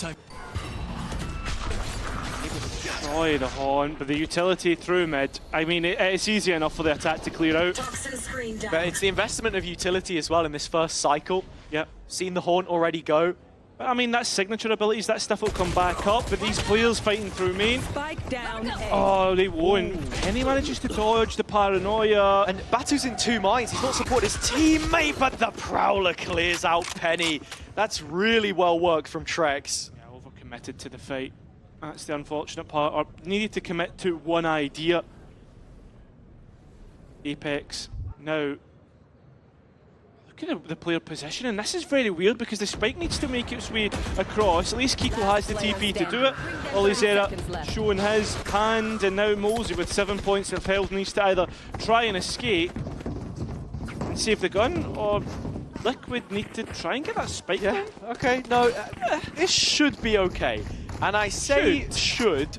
Destroy the horn, but the utility through mid, I mean, it's easy enough for the attack to clear out. But it's the investment of utility as well in this first cycle. Yep. Seen the horn already go. I mean, that's signature abilities, that stuff will come back up, but these players fighting through main. Spike down. Oh, they won't. Penny manages to dodge the paranoia. And Batu's in 2 minds. He's not supporting his teammate, but the Prowler clears out Penny. That's really well worked from Trex. Yeah, overcommitted to the fight. That's the unfortunate part. Or needed to commit to one idea. APEKS now. Look at the player position, and this is very weird because the Spike needs to make its way across. At least Kiko has the TP to do it. Olizera showing his hand, and now Mulsi with 7 points of health needs to either try and escape and save the gun, or Liquid need to try and get that Spike down. Okay, no, this should be okay. And I say should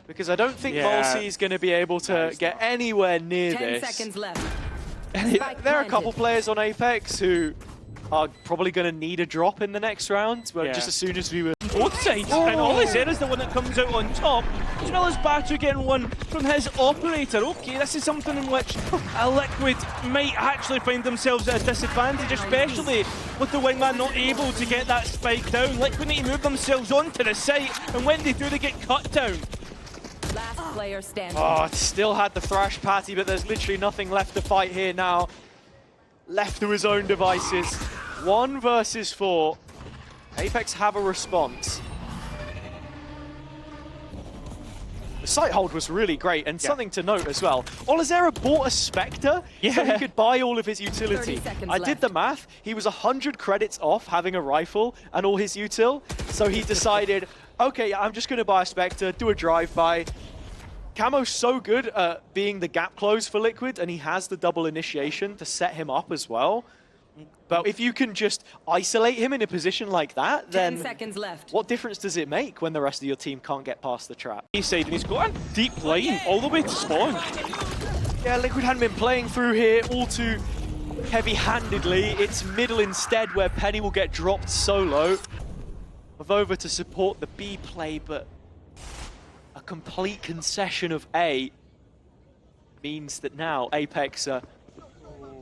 because I don't think Mulsi is going to be able to get anywhere near 10 this. seconds left. There are a couple players on APEKS who are probably going to need a drop in the next round, but just as soon as we were... Both sides, and Olizera's the one that comes out on top, as well as Batu getting one from his operator. Okay, this is something in which a Liquid might actually find themselves at a disadvantage, especially with the wingman not able to get that spike down. Liquid need to move themselves onto the site, and when they do, they get cut down. Last player standing. Oh, it still had the thrash patty, but there's literally nothing left to fight here now. Left to his own devices. 1 versus 4. APEKS have a response. The site hold was really great, and something to note as well. Olizera bought a Spectre so he could buy all of his utility. I did the math. He was 100 credits off having a rifle and all his util, so he decided, okay, I'm just going to buy a Spectre, do a drive-by. Camo's so good at being the gap close for Liquid, and he has the double initiation to set him up as well. But if you can just isolate him in a position like that, then 10 seconds left. What difference does it make when the rest of your team can't get past the trap? Side, and he's got a deep line all the way to spawn. Yeah, Liquid hadn't been playing through here all too heavy-handedly. It's middle instead where Penny will get dropped solo. Move over to support the B play, but a complete concession of A means that now APEKS are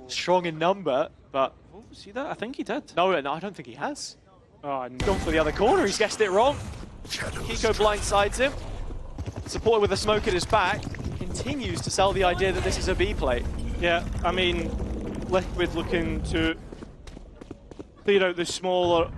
strong in number, but... Oh, see that? I think he did. No, I don't think he has. Oh, no. Gone for the other corner, he's guessed it wrong. Kiko blindsides him. Supported with a smoke at his back. Continues to sell the idea that this is a B play. Yeah, I mean, Liquid looking to clear out the smaller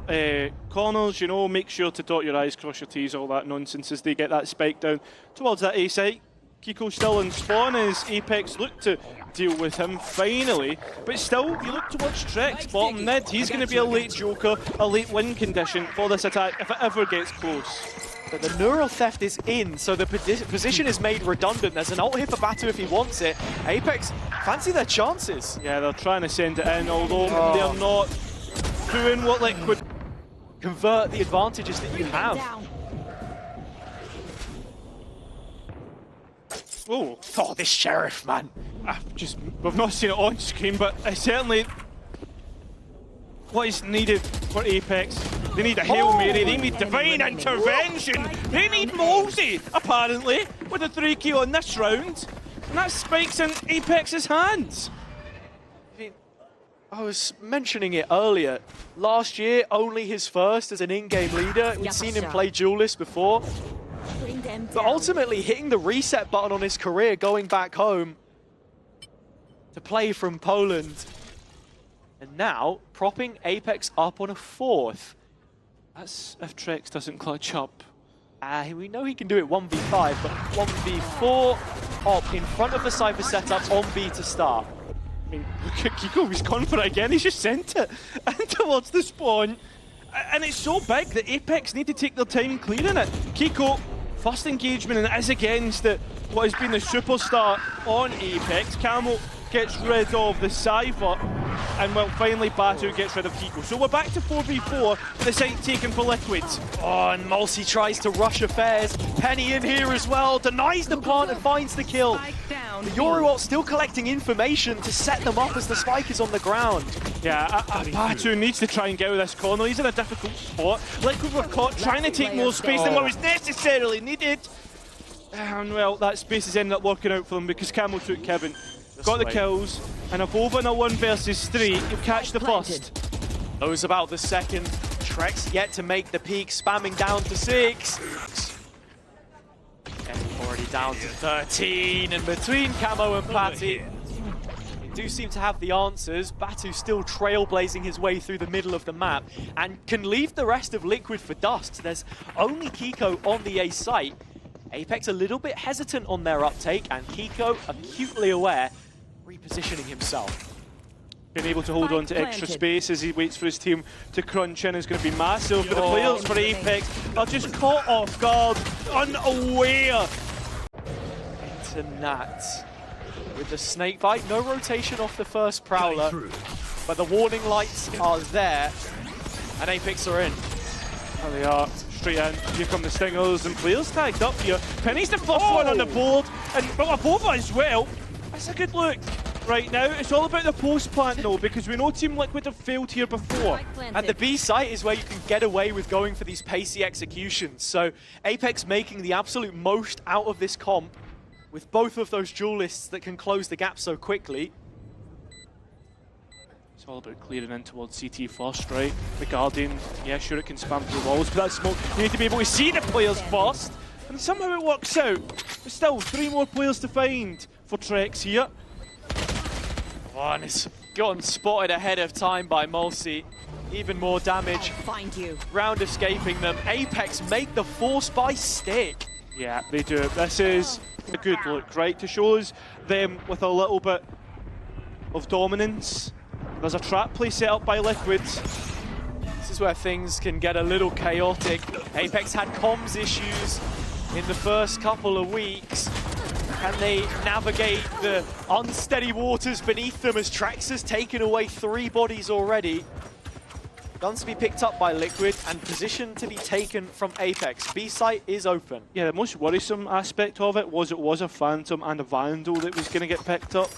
corners, you know, make sure to dot your I's, cross your T's, all that nonsense as they get that spike down towards that A site. Kiko still in spawn as APEKS look to deal with him finally, but still, you look towards Trex, bottom mid. He's going to be a late joker, a late win condition for this attack if it ever gets close. But the neural theft is in, so the position is made redundant. There's an ult here for Batu if he wants it. APEKS fancy their chances. Yeah, they're trying to send it in, although they're not doing what Liquid. Convert the advantages that you have. Oh, this Sheriff, man. We've not seen it on screen, but certainly what is needed for APEKS. They need a Hail Mary, they need divine intervention, they need Molesy, apparently, with a 3K on this round. And that spikes in APEKS's hands. I was mentioning it earlier. Last year, only his first as an in-game leader. We'd seen him play duelist before. But ultimately hitting the reset button on his career, going back home to play from Poland. And now, propping APEKS up on a 4th. That's if Trex doesn't clutch up. We know he can do it 1v5, but 1v4 up in front of the Cypher setup on B to start. I mean, look at Kiko, he's gone for it again, he's just sent it towards the spawn. And it's so big that APEKS need to take their time clearing it. Kiko, first engagement, and it is against what has been the superstar on APEKS. Camo gets rid of the Cypher, and well, finally Batu gets rid of Kiko. So we're back to 4v4, the site taken for Liquid. Oh, and Mulsi tries to rush affairs. Penny in here as well, denies the plant and finds the kill. The Yoruot still collecting information to set them up as the spike is on the ground. Yeah, Batu needs to try and get out of this corner. He's in a difficult spot. Liquid were caught trying to take more space than what was necessarily needed. And well, that space has ended up working out for them because Camo took Kevin. Got the kills, and if over in a 1 versus 3, you catch the first. Knows about the second. Trex yet to make the peak, spamming down to 6. Already down to 13, and between Camo and Patty, they do seem to have the answers. Batu still trailblazing his way through the middle of the map, and can leave the rest of Liquid for dust. There's only Kiko on the A site. APEKS a little bit hesitant on their uptake, and Kiko acutely aware, repositioning himself. Being able to hold on to extra space as he waits for his team to crunch in is going to be massive. But the players for APEKS are just caught off guard, unaware. Into Nat with the snake bite. No rotation off the first Prowler, but the warning lights are there, and APEKS are in. There they are, straight in. Here come the Stingers, and players tagged up here. Penny's the first one on the board, and Abova as well. That's a good look. right now. It's all about the post plant though, because we know Team Liquid have failed here before. And the B site is where you can get away with going for these pacey executions. So APEKS making the absolute most out of this comp with both of those duelists that can close the gap so quickly. It's all about clearing in towards CT first, right? The Guardian, yeah, sure it can spam through walls, but that smoke, you need to be able to see the players first. And somehow it works out. But still, 3 more players to find for Trex here. Oh, and it's gotten spotted ahead of time by Mulsi. Even more damage. Find you. Round escaping them. APEKS make the force by stick. Yeah, they do. This is a good look, right? To show us them with a little bit of dominance. There's a trap play set up by Liquid. This is where things can get a little chaotic. APEKS had comms issues in the first couple of weeks. Can they navigate the unsteady waters beneath them as Trex has taken away 3 bodies already? Guns to be picked up by Liquid and position to be taken from APEKS. B site is open. Yeah, the most worrisome aspect of it was a Phantom and a Vandal that was going to get picked up.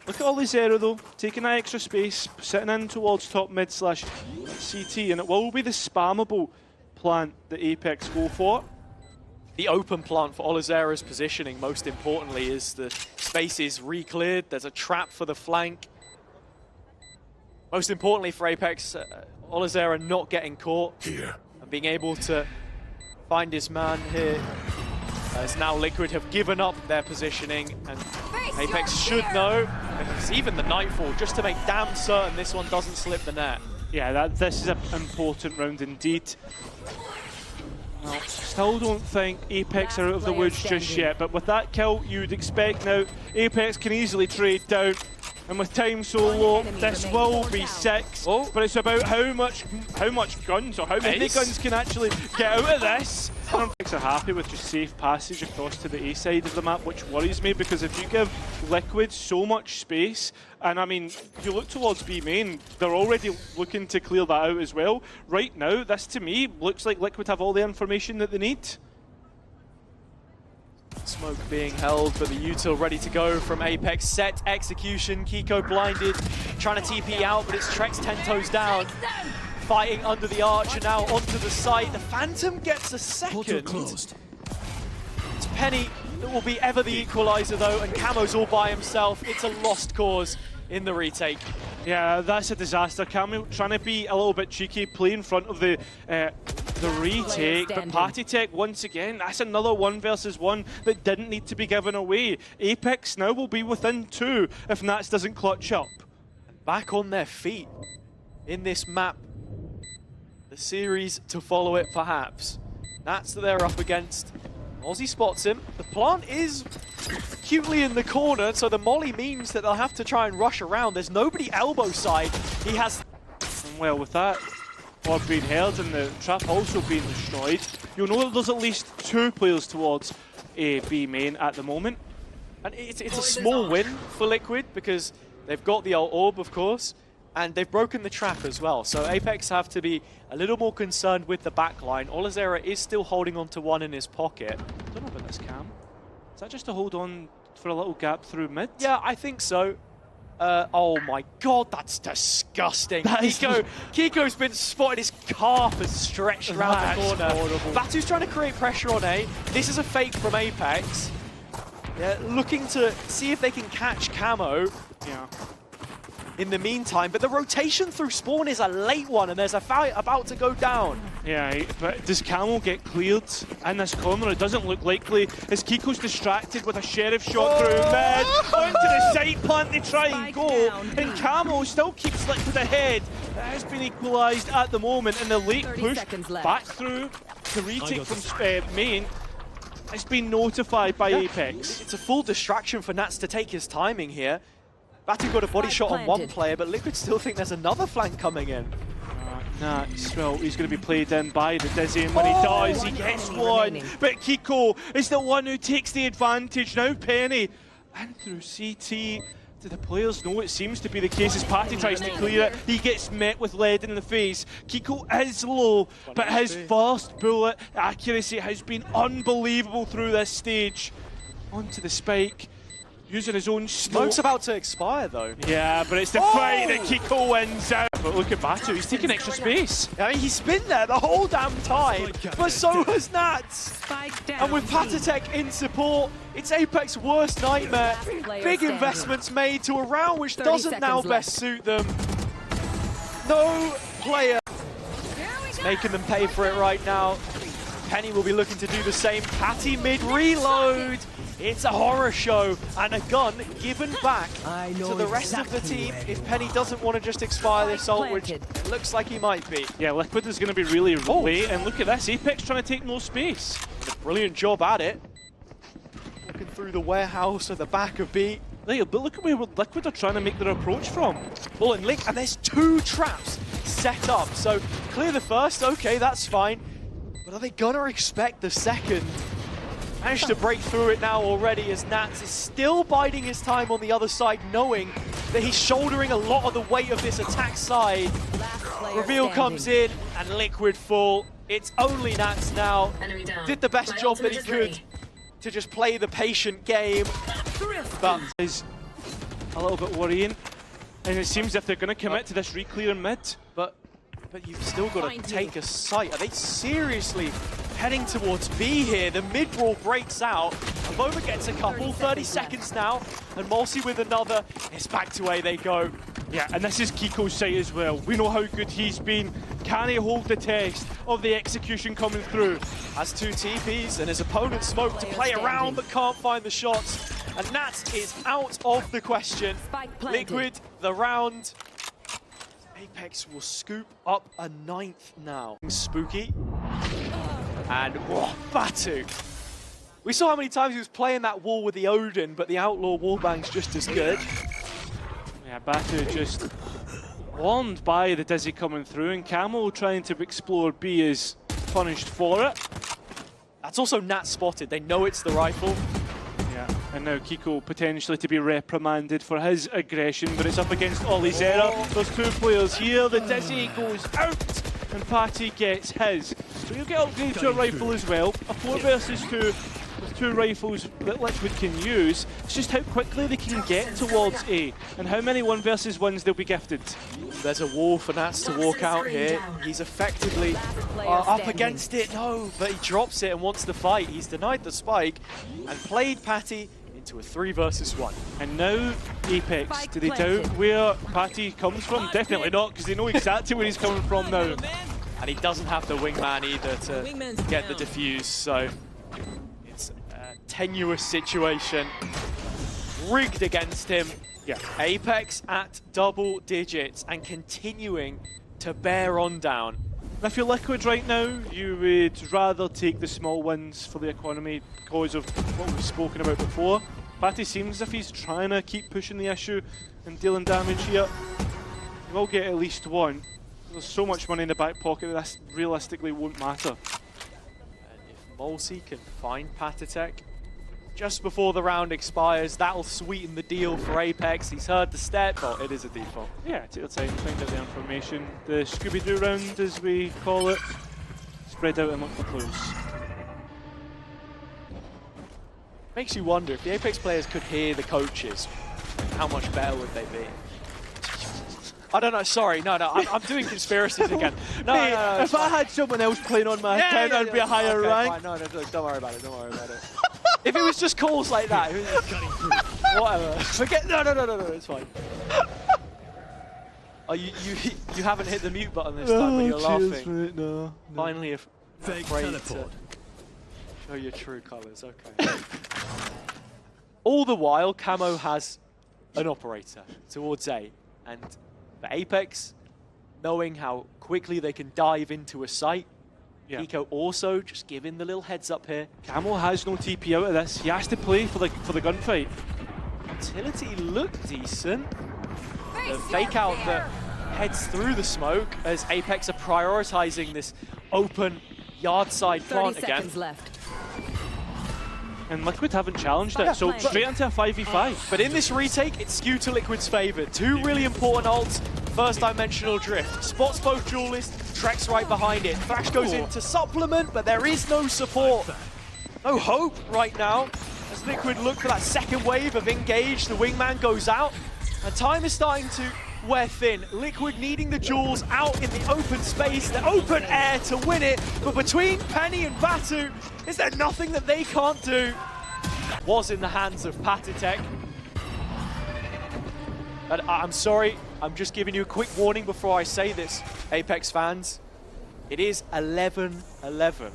Look at all this Zero though, taking that extra space, sitting in towards top mid / CT, and it will be the spammable plant that APEKS go for. The open plant for Olizera's positioning, most importantly, is the space is re-cleared. There's a trap for the flank. Most importantly for APEKS, Olizera not getting caught Here. and being able to find his man here. As now Liquid have given up their positioning, and APEKS should know. It's even the Nightfall, just to make damn certain this one doesn't slip the net. Yeah, this is an important round indeed. Well, still don't think APEKS are out of the woods just yet, but with that kill, you'd expect now APEKS can easily trade down. And with time so low, this will be 6. Oh. But it's about how much guns, or how many guns can actually get out of this. And APEKS are happy with just safe passage across to the A side of the map, which worries me, because if you give Liquid so much space, and I mean, you look towards B main, they're already looking to clear that out as well. Right now, this to me looks like Liquid have all the information that they need. Smoke being held, but the util ready to go from APEKS. Set execution, Kiko blinded, trying to TP out, but it's Trex 10 toes down. Fighting under the arch and now onto the site. The Phantom gets a second. Closed. It's Penny that will be ever the equalizer though, and Camo's all by himself. It's a lost cause in the retake. Yeah, that's a disaster. Camo trying to be a little bit cheeky, play in front of the retake, but Patitech once again, that's another 1 versus 1 that didn't need to be given away. APEKS now will be within 2 if Nats doesn't clutch up. Back on their feet in this map. The series to follow it perhaps. That's that they're up against. Aussie spots him. The plant is cutely in the corner, so the molly means that they'll have to try and rush around. There's nobody elbow side. He has... And well, with that orb being held and the trap also being destroyed, you'll know that there's at least 2 players towards A, B main at the moment. And it's a small win for Liquid because they've got the ult orb, of course, and they've broken the trap as well. So APEKS have to be a little more concerned with the backline. Olizera is still holding on to 1 in his pocket. I don't know about this, Cam. Is that just to hold on for a little gap through mid? Yeah, I think so. Oh my god, that's disgusting. Kiko's been spotted, his calf has stretched around the corner. Horrible. Batu's trying to create pressure on A. This is a fake from APEKS. Yeah, looking to see if they can catch Camo. Yeah. In the meantime, but the rotation through spawn is a late one, and there's a fight about to go down. Yeah, but does Camo get cleared in this corner? It doesn't look likely, as Kiko's distracted with a sheriff shot through mid. Onto the side plant they try and go, and Camo still keeps Liquid ahead. It has been equalised at the moment, and the late push back through the retake from main has been notified by APEKS. It's a full distraction for Nats to take his timing here. Batu got a body shot on 1 player, but Liquid still think there's another flank coming in. Nats, well, he's going to be played in by the Dizzy, and when he does, he gets 1. But Kiko is the one who takes the advantage. Now Penny, and through CT. Do the players know it seems to be the case as Patty tries to clear it? He gets met with lead in the face. Kiko is low, but his first bullet accuracy has been unbelievable through this stage. Onto the spike. using his own smoke. Smoke's about to expire though. Yeah, but it's the fight that Kiko wins out. But look at Batu, he's taking extra space. I mean, he's been there the whole damn time, but so has Nats. Spike down. And with Patatek in support, it's APEK's worst nightmare. Big investments made to a round which 30 doesn't now seconds best suit them. No player is making them pay for it right now. Penny will be looking to do the same. Patty mid-reload. It's a horror show and a gun given back to the rest of the team if Penny doesn't want to just expire this ult, which it looks like he might be. Yeah, Liquid is going to be really late, and look at this, APEKS trying to take no space. Brilliant job at it. Looking through the warehouse at the back of B. But look at where Liquid are trying to make their approach from. Bullet and Link, and there's 2 traps set up. So clear the first, okay, that's fine. But are they gonna expect the second? Managed to break through it now already as Nats is still biding his time on the other side, knowing that he's shouldering a lot of the weight of this attack side. Reveal comes in and Liquid fall. It's only Nats now. Did the best job that he could to just play the patient game. But Is a little bit worrying. And it seems if they're going to commit to this re-clear mid. But you've still got to take a site. Are they seriously heading towards B here? The mid-brawl breaks out. Avova gets a couple, 30 seconds now, and Mulsi with another. It's back to A they go. Yeah, and this is Kiko's site as well. We know how good he's been. Can he hold the test of the execution coming through? Has 2 TPs and his opponent smoked to play around but can't find the shots. And Nats is out of the question. Liquid, the round. APEKS will scoop up a 9th now. Spooky. And Batu. We saw how many times he was playing that wall with the Odin, but the Outlaw wallbang's just as good. Yeah, Batu just warned by the Dizzy coming through, and Camo trying to explore B is punished for it. That's also Nat spotted. They know it's the rifle. Yeah, and now Kiko potentially to be reprimanded for his aggression, but it's up against Olizera. There's 2 players here. The Dizzy goes out, and Patty gets his. So you'll get upgraded to a rifle as well. A 4 versus 2 with 2 rifles that Liquid can use. It's just how quickly they can get towards A, and how many 1 versus 1s they'll be gifted. There's a wall for Nats to walk out here. He's effectively up against it. No, but he drops it and wants to fight. He's denied the spike and played Patty into a 3 versus 1. And now APEKS, do they doubt where Patty comes from? Definitely not, because they know exactly where he's coming from now. And he doesn't have the wingman either to get the defuse, so it's a tenuous situation. Rigged against him. Yeah. APEKS at double digits and continuing to bear on down. If you're Liquid right now, you would rather take the small wins for the economy because of what we've spoken about before. Patty seems as if he's trying to keep pushing the issue and dealing damage here. He will get at least 1. There's so much money in the back pocket that this realistically won't matter. And if Mulsi can find Patatek just before the round expires, that'll sweeten the deal for APEKS. He's heard the step. Oh, it is a default. Yeah, take your time, find out the information. The Scooby-Doo round, as we call it. Spread out and look for clues. Makes you wonder if the APEKS players could hear the coaches, how much better would they be? I don't know, sorry, no, I'm doing conspiracies again. No, If I had someone else playing on my account, I'd be a higher rank. Fine. No, don't worry about it, don't worry about it. If it was just calls like that, whatever. Forget, no, it's fine. Oh, you haven't hit the mute button this time when you're laughing. Mate, no. Finally, afraid to show your true colours, okay. All the while, Camo has an operator towards A, and for APEKS, knowing how quickly they can dive into a site, Kiko also just giving the little heads up here. Camo has no TP out of this. He has to play for the gunfight. Utility looked decent. The fake out that heads through the smoke as APEKS are prioritizing this open yard side plant again. 30 seconds left. And Liquid haven't challenged it, so straight into a 5v5. But in this retake, it's skewed to Liquid's favor. 2 really important ults. First dimensional drift. Spots both duelists, Trek's right behind it. Thrash goes in to supplement, but there is no support. No hope right now. As Liquid look for that second wave of engage, the wingman goes out, and time is starting to wear thin. Liquid needing the jewels out in the open space, the open air to win it, but between Penny and Batu, is there nothing that they can't do? Was in the hands of Patitek. And I'm sorry, I'm just giving you a quick warning before I say this, APEKS fans. It is 11-11.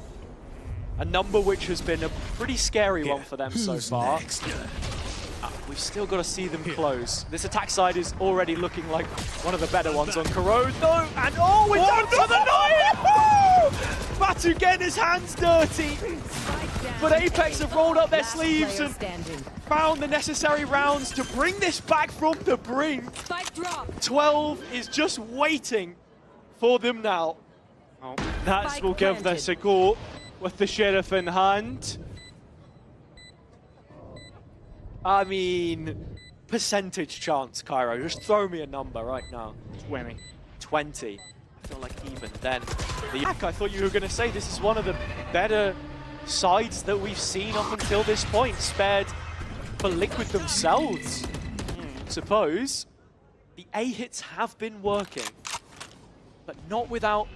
A number which has been a pretty scary one for them so far. We've still got to see them close. This attack side is already looking like one of the better ones on Corrode. No, and oh, we're down to the 9! Batu getting his hands dirty. But APEKS have rolled up their sleeves and found the necessary rounds to bring this back from the brink. 12 is just waiting for them now. Oh, that will give this a go with the Sheriff in hand. I mean, percentage chance, Cairo. Just throw me a number right now. 20. 20. I feel like even then. I thought you were going to say this is one of the better sides that we've seen up until this point, spared for Liquid themselves. Suppose the A hits have been working, but not without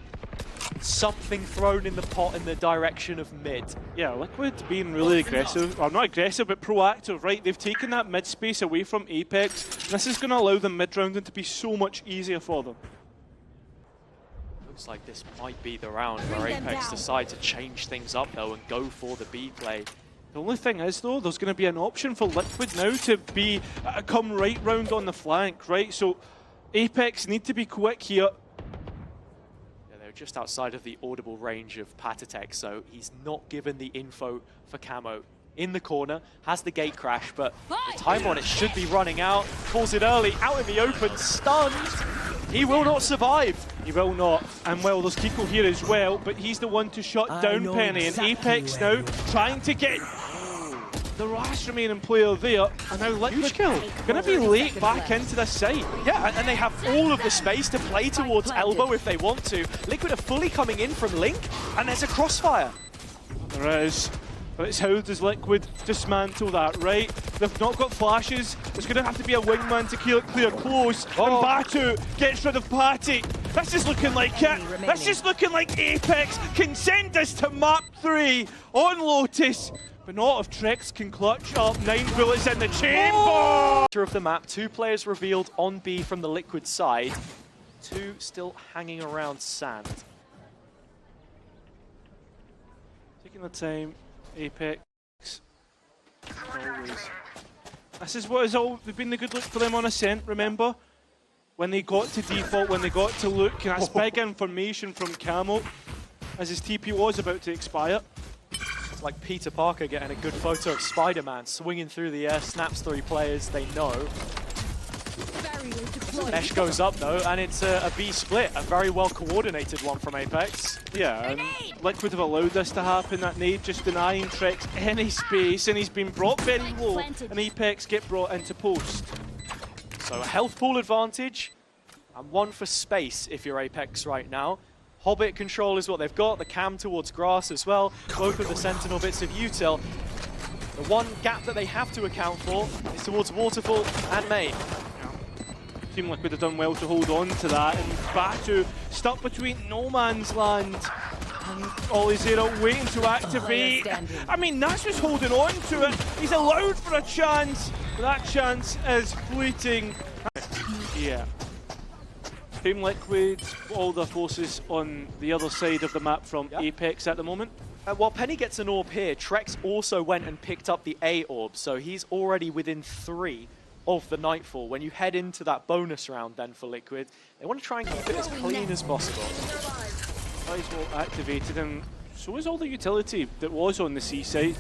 something thrown in the pot in the direction of mid. Yeah, Liquid being really aggressive, or not aggressive, but proactive, right? They've taken that mid space away from APEKS. This is going to allow the mid rounding to be so much easier for them. Looks like this might be the round where APEKS decide to change things up though and go for the B play. The only thing is though, there's going to be an option for Liquid now to be come right round on the flank, right? So APEKS need to be quick here. Just outside of the audible range of Patitek, so he's not given the info for Camo. In the corner, has the gate crash, but the time on it should be running out. Calls it early, out in the open, stunned. He will not survive. He will not. And well, there's Kiko here as well, but he's the one to shut down Penny. And APEKS now trying to get the last remaining player there, and now Liquid going to be late back into the site. Yeah, and they have all of the space to play towards elbow if they want to. Liquid are fully coming in from Link, and there's a crossfire. There is, but it's how does Liquid dismantle that, right? They've not got flashes. There's going to have to be a wingman to clear close, and Batu gets rid of Patty. This is looking like it. This is looking like APEKS can send us to map 3 on Lotus. But not if Trex can clutch up 9 bullets in the chamber! Of the map, 2 players revealed on B from the Liquid side, 2 still hanging around sand. Taking the time, APEKS. Always. This is what has always been the good look for them on Ascent, remember? When they got to default, when they got to look, and that's big information from Camo, as his TP was about to expire. Like Peter Parker getting a good photo of Spider-Man swinging through the air, snaps 3 players they know. Mesh goes up though, and it's a B split, a very well coordinated one from APEKS. Yeah, and Liquid have allowed this to happen, that nade just denying Trex any space, and he's been brought very low, and APEKS get brought into post. So a health pool advantage, and 1 for space if you're APEKS right now. Hobbit control is what they've got, the cam towards grass as well, both of the Sentinel bits of util. The one gap that they have to account for is towards Waterfall and Main. Yeah. Team Liquid have done well to hold on to that, and Batu stuck between no man's land. And Olizera waiting to activate. I mean, Nash is holding on to it. He's allowed for a chance, but that chance is fleeting. Yeah. Team Liquid, all their forces on the other side of the map from APEKS at the moment. While Penny gets an orb here, Trex also went and picked up the A orb, so he's already within 3 of the Nightfall. When you head into that bonus round then for Liquid, they want to try and keep it as clean as possible. Eyes well activated, and so is all the utility that was on the C site.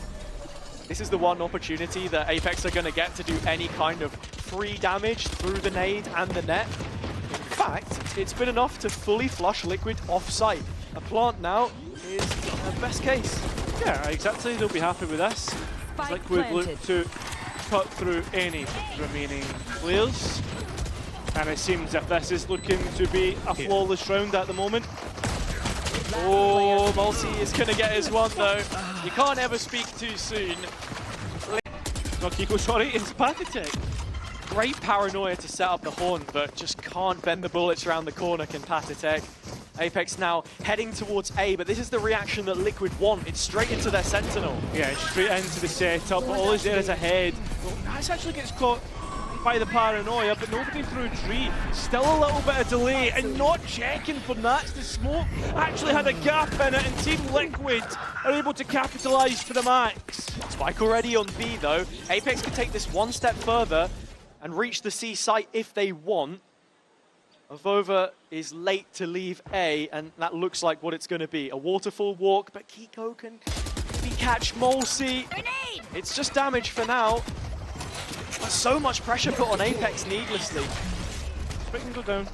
This is the one opportunity that APEKS are going to get to do any kind of free damage through the nade and the net. In fact, it's been enough to fully flush Liquid off-site. A plant now is best case. Yeah, exactly. They'll be happy with this. Liquid look to cut through any remaining players. And it seems if this is looking to be a flawless round at the moment. Oh, Multi is going to get his one though. You can't ever speak too soon. not Kiko, sorry, it's Pathetic. Great paranoia to set up the horn, but just can't bend the bullets around the corner, can Pathetic. APEKS now heading towards A, but this is the reaction that Liquid want. It's straight into their Sentinel. Yeah, straight into the setup. All is there is ahead. Well, Nats actually gets caught by the paranoia, but nobody through tree. Still a little bit of delay and not checking for Nats. The smoke actually had a gap in it, and Team Liquid are able to capitalise for the max. Spike already on B though. APEKS can take this one step further and reach the C site if they want. Avova is late to leave A, and that looks like what it's going to be. A waterfall walk, but Kiko can maybe catch Molsey. It's just damage for now. But so much pressure put on APEKS needlessly. Spike can go down.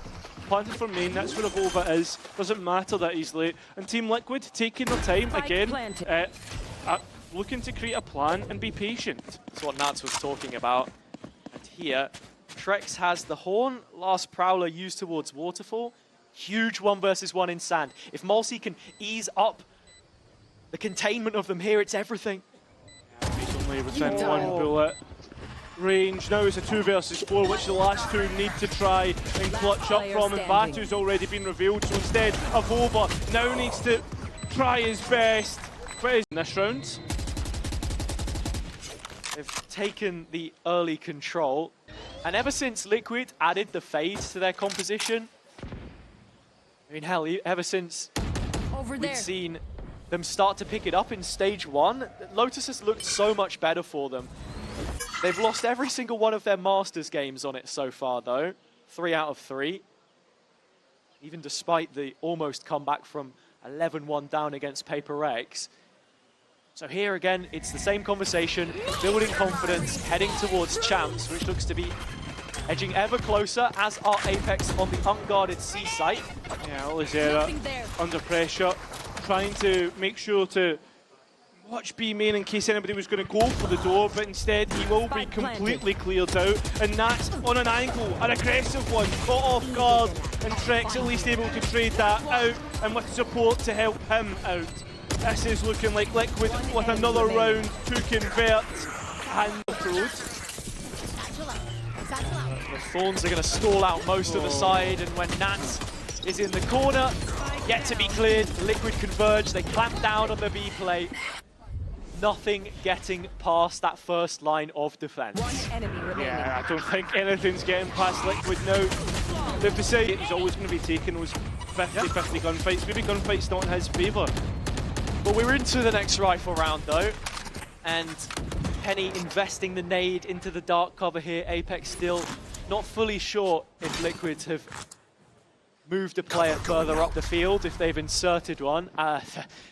Planted for main, that's where Avova is. Doesn't matter that he's late. And Team Liquid taking their time again. Looking to create a plan and be patient. That's what Nats was talking about. And here, Trex has the horn, last Prowler used towards Waterfall. Huge 1 versus 1 in sand. If Molsey can ease up the containment of them here, it's everything. He's only within 1 bullet range. Now it's a 2 versus 4, which the last two need to try and clutch up from, and Batu's already been revealed, so instead Avova now needs to try his best. But in this round, they've taken the early control. And ever since Liquid added the fades to their composition, I mean, hell, ever since we've seen them start to pick it up in stage 1, Lotus has looked so much better for them. They've lost every single one of their Masters games on it so far, though. 3 out of 3. Even despite the almost comeback from 11-1 down against APEKS. So here again, it's the same conversation, building confidence, heading towards champs, which looks to be edging ever closer, as are APEKS on the unguarded C site. yeah, Olizera under pressure, trying to make sure to watch B main in case anybody was going to go for the door, but instead he will be completely cleared out. And Nats on an angle, an aggressive one, caught off guard, and Trex at least able to trade that out, and with support to help him out. This is looking like Liquid with another round to convert, and the road. The Thorns are going to stall out most of the side, and when Nats is in the corner, yet to be cleared, Liquid converge, they clamp down on the B play. Nothing getting past that first line of defense. Yeah, I don't think anything's getting past Liquid now. They've decided he's always going to be taking those 50-50 gunfights. Maybe gunfights not in his favour. Well, we're into the next rifle round though, and Penny investing the nade into the dark cover here. APEKS still not fully sure if Liquids have moved a player further up the field, if they've inserted one.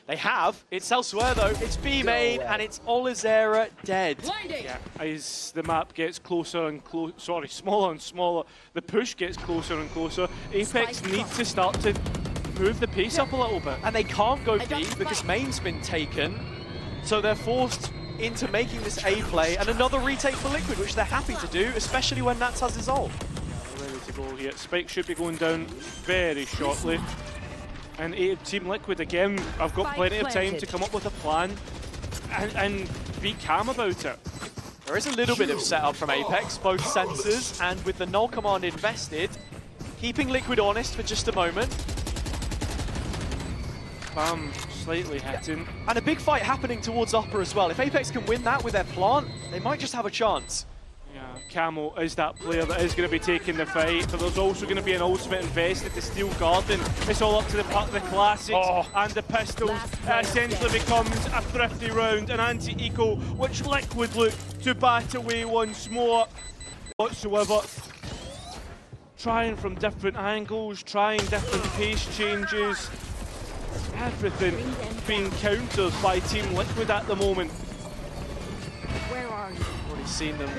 They have. It's elsewhere though. It's B main, and it's Olizera dead. Yeah, as the map gets closer and smaller and smaller, the push gets closer and closer. APEKS need to start to move the pace up a little bit. And they can't go B because main's been taken, so they're forced into making this A play, and another retake for Liquid, which they're happy to do, especially when Nats has his ult. Ready to go here. Spike should be going down very shortly. And Team Liquid, again, I've got plenty of time to come up with a plan and be calm about it. There is a little bit of setup from APEKS, both sensors, and with the null command invested, keeping Liquid honest for just a moment. Bam, slightly hitting. And a big fight happening towards upper as well. If APEKS can win that with their plant, they might just have a chance. Yeah, Camo is that player that is going to be taking the fight, but there's also going to be an ultimate invested to steal Garden. It's all up to the classics and the pistols. It essentially becomes a thrifty round, an anti-eco, which Liquid look to bat away once more. Whatsoever. Trying from different angles, trying different pace changes. Everything being countered by Team Liquid at the moment. Where are you? Already seen them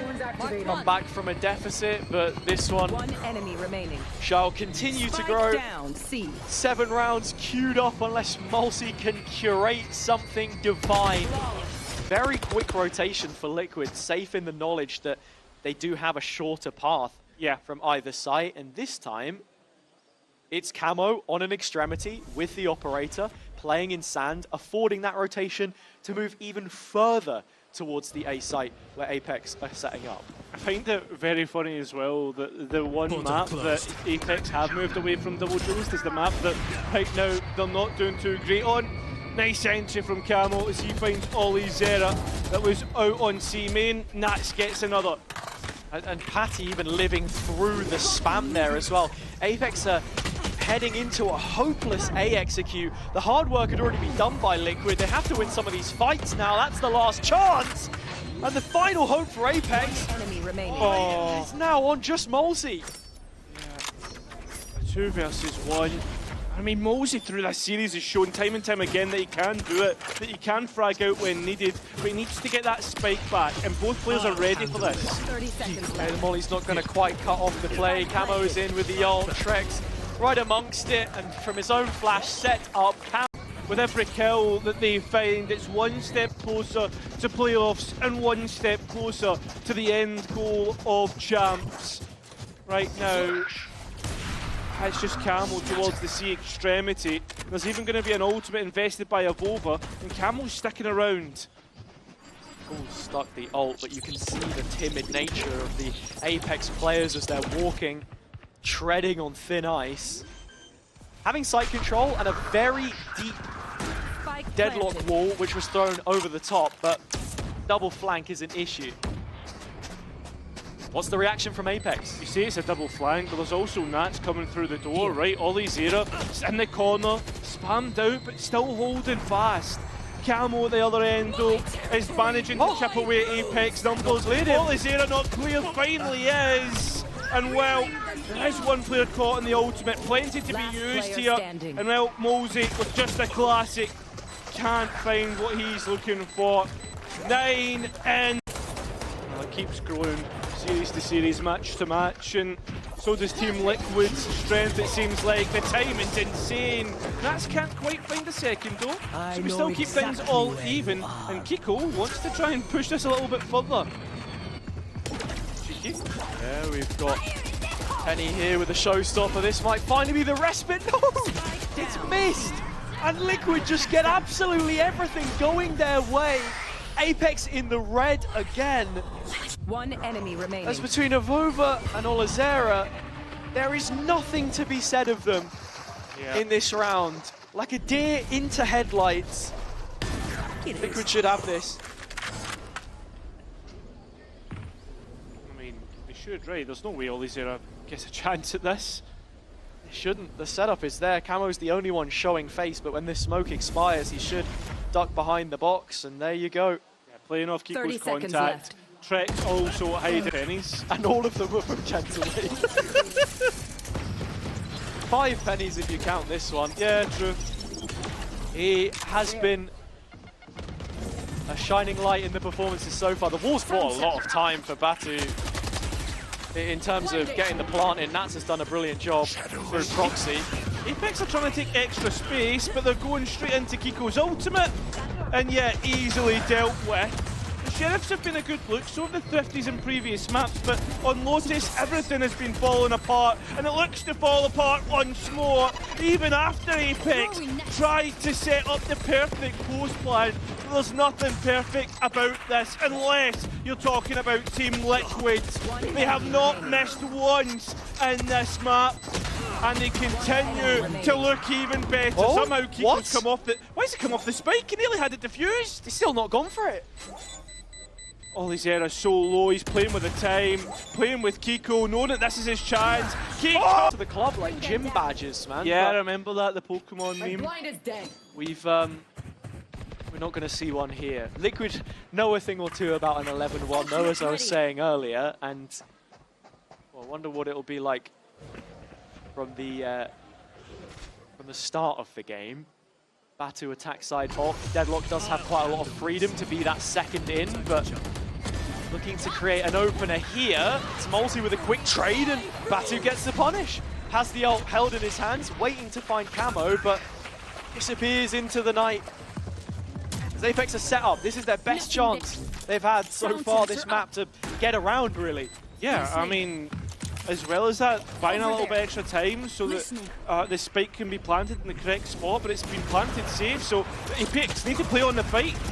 come back from a deficit, but this one enemy remaining. shall continue to grow. Down, C. 7 rounds queued up unless Molsey can curate something divine. Very quick rotation for Liquid, safe in the knowledge that they do have a shorter path from either side, and this time it's Camo on an extremity with the operator, playing in sand, affording that rotation to move even further towards the A site where APEKS are setting up. I find it very funny as well that the one map that APEKS have moved away from double duels is the map that right now they're not doing too great on. Nice entry from Camo as he finds Ollie Zera that was out on C main. Nats gets another. And Patty even living through the spam there as well. APEKS are heading into a hopeless A execute. The hard work had already been done by Liquid. They have to win some of these fights now. That's the last chance. And the final hope for APEKS Enemy remaining. is now on just Molesey. Yeah. 2 versus 1. I mean, Molesey through this series has shown time and time again that he can do it, that he can frag out when needed, but he needs to get that spike back, and both players are ready for this. 30 seconds And left. Molly's not going to quite cut off the play. Camo's in with the ult. Trex right amongst it, and from his own flash set up. With every kill that they find, it's one step closer to playoffs and one step closer to the end goal of champs. Right now, it's just Camo towards the C extremity. There's even going to be an ultimate invested by Avova, and Camo's sticking around. Stuck the ult, but you can see the timid nature of the APEKS players as they're walking, treading on thin ice. Having site control and a very deep Spike deadlock planted. wall, which was thrown over the top, but double flank is an issue. What's the reaction from APEKS? You say it's a double flank, but there's also Nats coming through the door, right? Ollie Zera in the corner, spammed out, but still holding fast. Camo at the other end, though, is managing to chip away at APEKS numbers. Ollie Zera not clear, finally is. And well, there is one player caught in the ultimate, plenty to Last be used player here. standing. And well, Molesey with just a classic, can't find what he's looking for. 9 and well, it keeps growing series to series, match to match, and so does Team Liquid's strength, it seems like. The timing's insane. Nats can't quite find a second though, so we still keep things all even, and Kiko wants to try and push this a little bit further. Cheeky. Yeah, we've got Penny here with a showstopper. This might finally be the respite. No! It's missed! And Liquid just get absolutely everything going their way. APEKS in the red again. One enemy remaining. As between Avova and Olazera, there is nothing to be said of them in this round. Like a deer into headlights. Liquid should have this. I mean, they should, right? There's no way Ollie Zera gets a chance at this. It shouldn't. The setup is there. Camo's the only one showing face, but when this smoke expires, he should duck behind the box, and there you go. Yeah, playing off 30 Kiko's seconds contact. Trex also hiding pennies. And all of them were from Gentleman. 5 pennies if you count this one. Yeah, true. He has been a shining light in the performances so far. The wall's bought a lot of time for Batu in terms of getting the plant in. Nats has done a brilliant job through proxy. APEKS are trying to take extra space, but they're going straight into Kiko's ultimate, and yet easily dealt with. The Sheriffs have been a good look, so have the Thrifties in previous maps, but on Lotus, everything has been falling apart, and it looks to fall apart once more, even after APEKS tried to set up the perfect post plan. There's nothing perfect about this, unless you're talking about Team Liquid. They have not missed once in this map, and they continue to look even better. Oh, somehow Kiko's what? come off the... Why has he come off the spike? He nearly had it diffused. He's still not gone for it. Ollie Zera's so low, he's playing with the time, playing with Kiko, knowing that this is his chance. Kiko! To the club like gym badges, man. Yeah, I But remember that, the Pokemon meme. Blind is dead. we're not going to see one here. Liquid know a thing or two about an 11-1 though, as I was saying earlier, and well, I wonder what it'll be like from the start of the game. Batu attack side off. Deadlock does have quite a lot of freedom to be that second in, but looking to create an opener here. It's Molesey with a quick trade, and Batu gets the punish. Has the ult held in his hands, waiting to find Camo, but disappears into the night. As APEKS are set up, this is their best chance they've had so far this map to get around, really. Yeah, I mean, as well as that, buying a little bit extra time so that the spike can be planted in the correct spot, but it's been planted safe, so APEKS need to play on the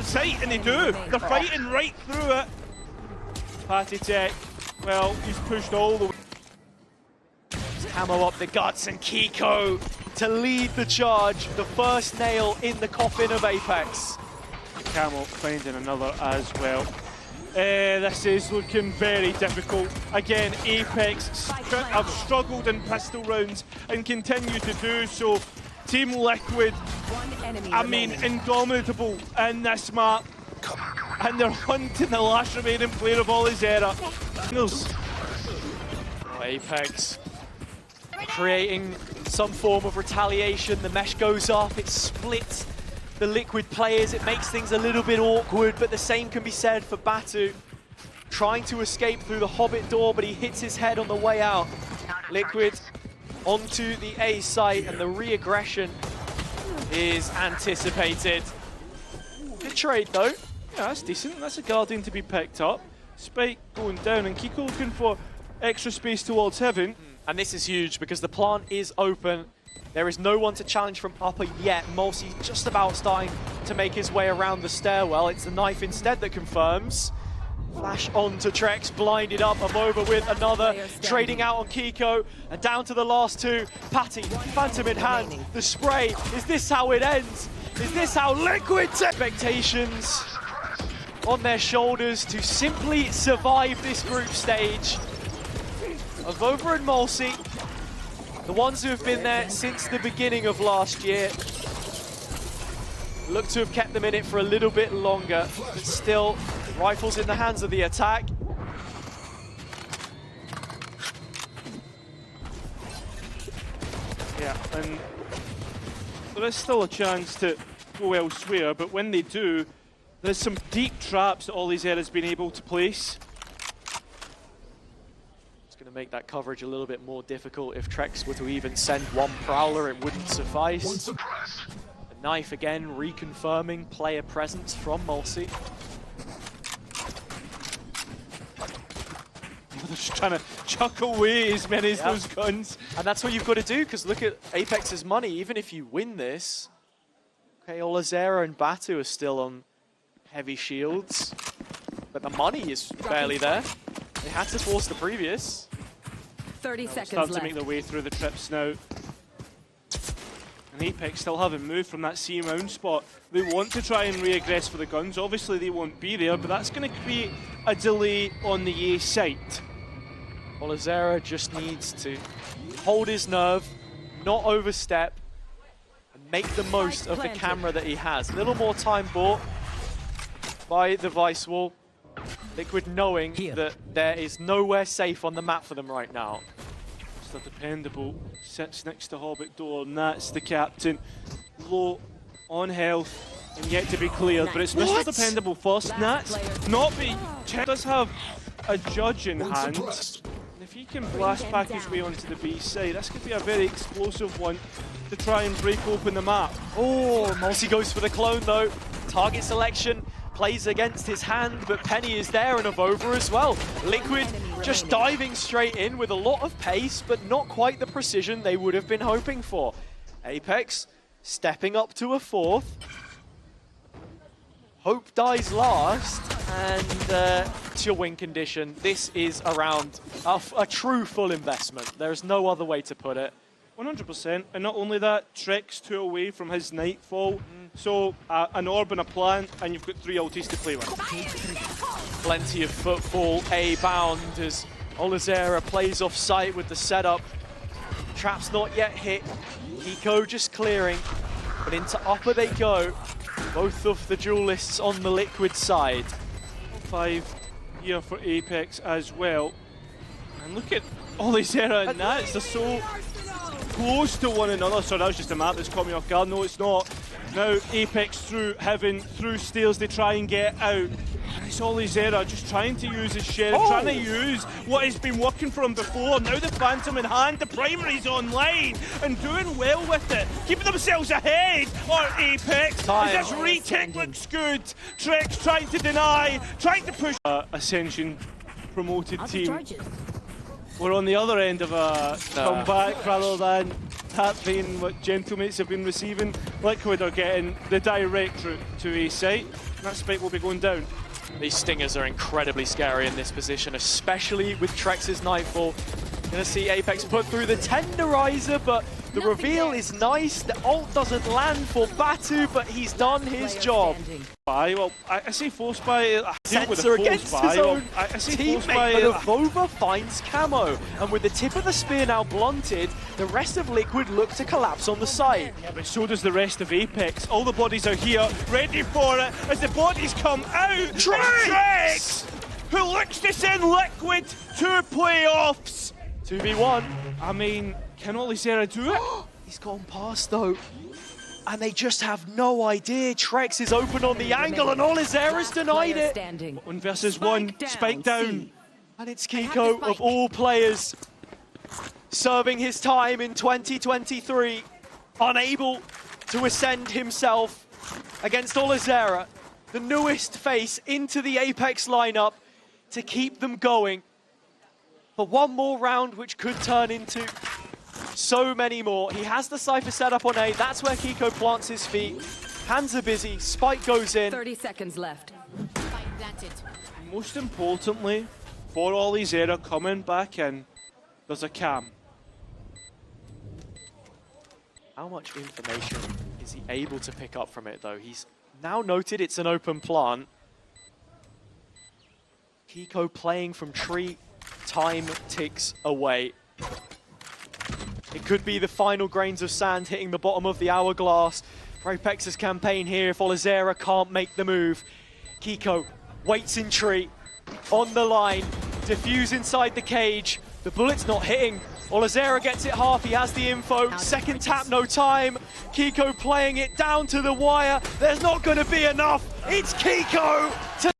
site, and they do. They're fighting right through it. Patty Tech, well, he's pushed all the way. Camo up the guts, and Kiko to lead the charge. The first nail in the coffin of APEKS. Camo finding another as well. This is looking very difficult. Again, APEKS have struggled in pistol rounds and continue to do so. Team Liquid, I mean, indomitable in this map. And they're hunting the last remaining player of all his era. APEKS creating some form of retaliation. The mesh goes up, it splits the Liquid players, it makes things a little bit awkward, but the same can be said for Batu. Trying to escape through the Hobbit door, but he hits his head on the way out. Liquid onto the A site, and the re-aggression is anticipated. Good trade though. Yeah, that's decent. That's a Guardian to be picked up. Spike going down, and Kiko looking for extra space towards heaven. And this is huge because the plant is open. There is no one to challenge from upper yet. Mulsi just about starting to make his way around the stairwell. It's the knife instead that confirms. Flash on to Trex, blinded up. I'm over with another, trading out on Kiko. And down to the last two. Patty, Phantom in hand. The spray, is this how it ends? Is this how Liquid's expectations on their shoulders to simply survive this group stage? Avova and Mulsi, the ones who have been there since the beginning of last year, look to have kept them in it for a little bit longer, but still, rifles in the hands of the attack. Yeah, and there is still a chance to go elsewhere, but when they do, there's some deep traps that all these eras been able to place. To make that coverage a little bit more difficult. If Trex were to even send one Prowler, it wouldn't suffice. The knife again reconfirming player presence from Mulsi. They're just trying to chuck away as many as those guns. And that's what you've got to do, because look at APEKS's money. Even if you win this, okay, Olazera and Batu are still on heavy shields, but the money is barely there. They had to force the previous. 30 seconds Starting left. to make their way through the trips now. And APEKS still haven't moved from that C round spot. They want to try and re-aggress for the guns. Obviously they won't be there, but that's going to create a delay on the A site. Olazera just needs to hold his nerve, not overstep, and make the most of the camera that he has. A little more time bought by the Vice Wall. Liquid knowing that there is nowhere safe on the map for them right now. Mr. Dependable sits next to Hobbit door, and that's the captain. Low on health and yet to be cleared, but it's Mr. Dependable first. Nats not being checked. Does have a judge in hand. And if he can blast back his way onto the B side, that's going to be a very explosive one to try and break open the map. Oh, Mulsi goes for the clone though. Target selection plays against his hand, but Penny is there and Avova as well. Liquid just diving straight in with a lot of pace, but not quite the precision they would have been hoping for. APEKS stepping up to a fourth. Hope dies last, and it's your win condition. This is around a true full investment. There's no other way to put it. 100%, and not only that, Trex 2 away from his Nightfall, so an orb and a plant, and you've got 3 ultis to play with. Plenty of footfall, A bound as Olazera plays off site with the setup. Trap's not yet hit, Kiko just clearing, but into upper they go. Both of the duelists on the Liquid side. 5 here for APEKS as well. And look at Olazera and Nats, they're so close to one another. Sorry, that was just a map that's caught me off guard. No, it's not. Now APEKS through heaven, through stairs, they try and get out. And it's Olazera just trying to use his sheriff, trying to use what has been working for him before. Now the Phantom in hand, the primary's online, and doing well with it. Keeping themselves ahead on APEKS. As this retake looks good. Trex trying to deny, trying to push. Ascension promoted team. we're on the other end of a comeback rather than that being what gentlemates have been receiving. Liquid are getting the direct route to A site. That spike will be going down. These stingers are incredibly scary in this position, especially with Trex's Nightfall. Gonna see APEKS put through the tenderizer, but the reveal is nice. The ult doesn't land for Batu, but he's done his job. Well, I see force by Sensor against his own teammate, but Avova finds Camo. And with the tip of the spear now blunted, the rest of Liquid look to collapse on the site. Yeah, but so does the rest of APEKS. All the bodies are here, ready for it. As the bodies come out, Trex, who looks to send Liquid to playoffs. 2v1. I mean, can Olizera do it? He's gone past though. And they just have no idea. Trex is open on the angle and Olizera's denied it. 1 versus 1, spike down. And it's Kiko, of all players, serving his time in 2023, unable to ascend himself against Olizera, the newest face into the APEKS lineup to keep them going for one more round, which could turn into so many more. He has the Cypher set up on A. That's where Kiko plants his feet. Hands are busy. Spike goes in. 30 seconds left. Most importantly, for Olizera coming back in, there's a cam. How much information is he able to pick up from it, though? He's now noted it's an open plant. Kiko playing from tree. Time ticks away. It could be the final grains of sand hitting the bottom of the hourglass for APEKS' campaign here if Olizera can't make the move. Kiko waits in tree, on the line, defuse inside the cage. The bullet's not hitting. Olizera gets it half, he has the info. Second tap, no time. Kiko playing it down to the wire. There's not going to be enough. It's Kiko to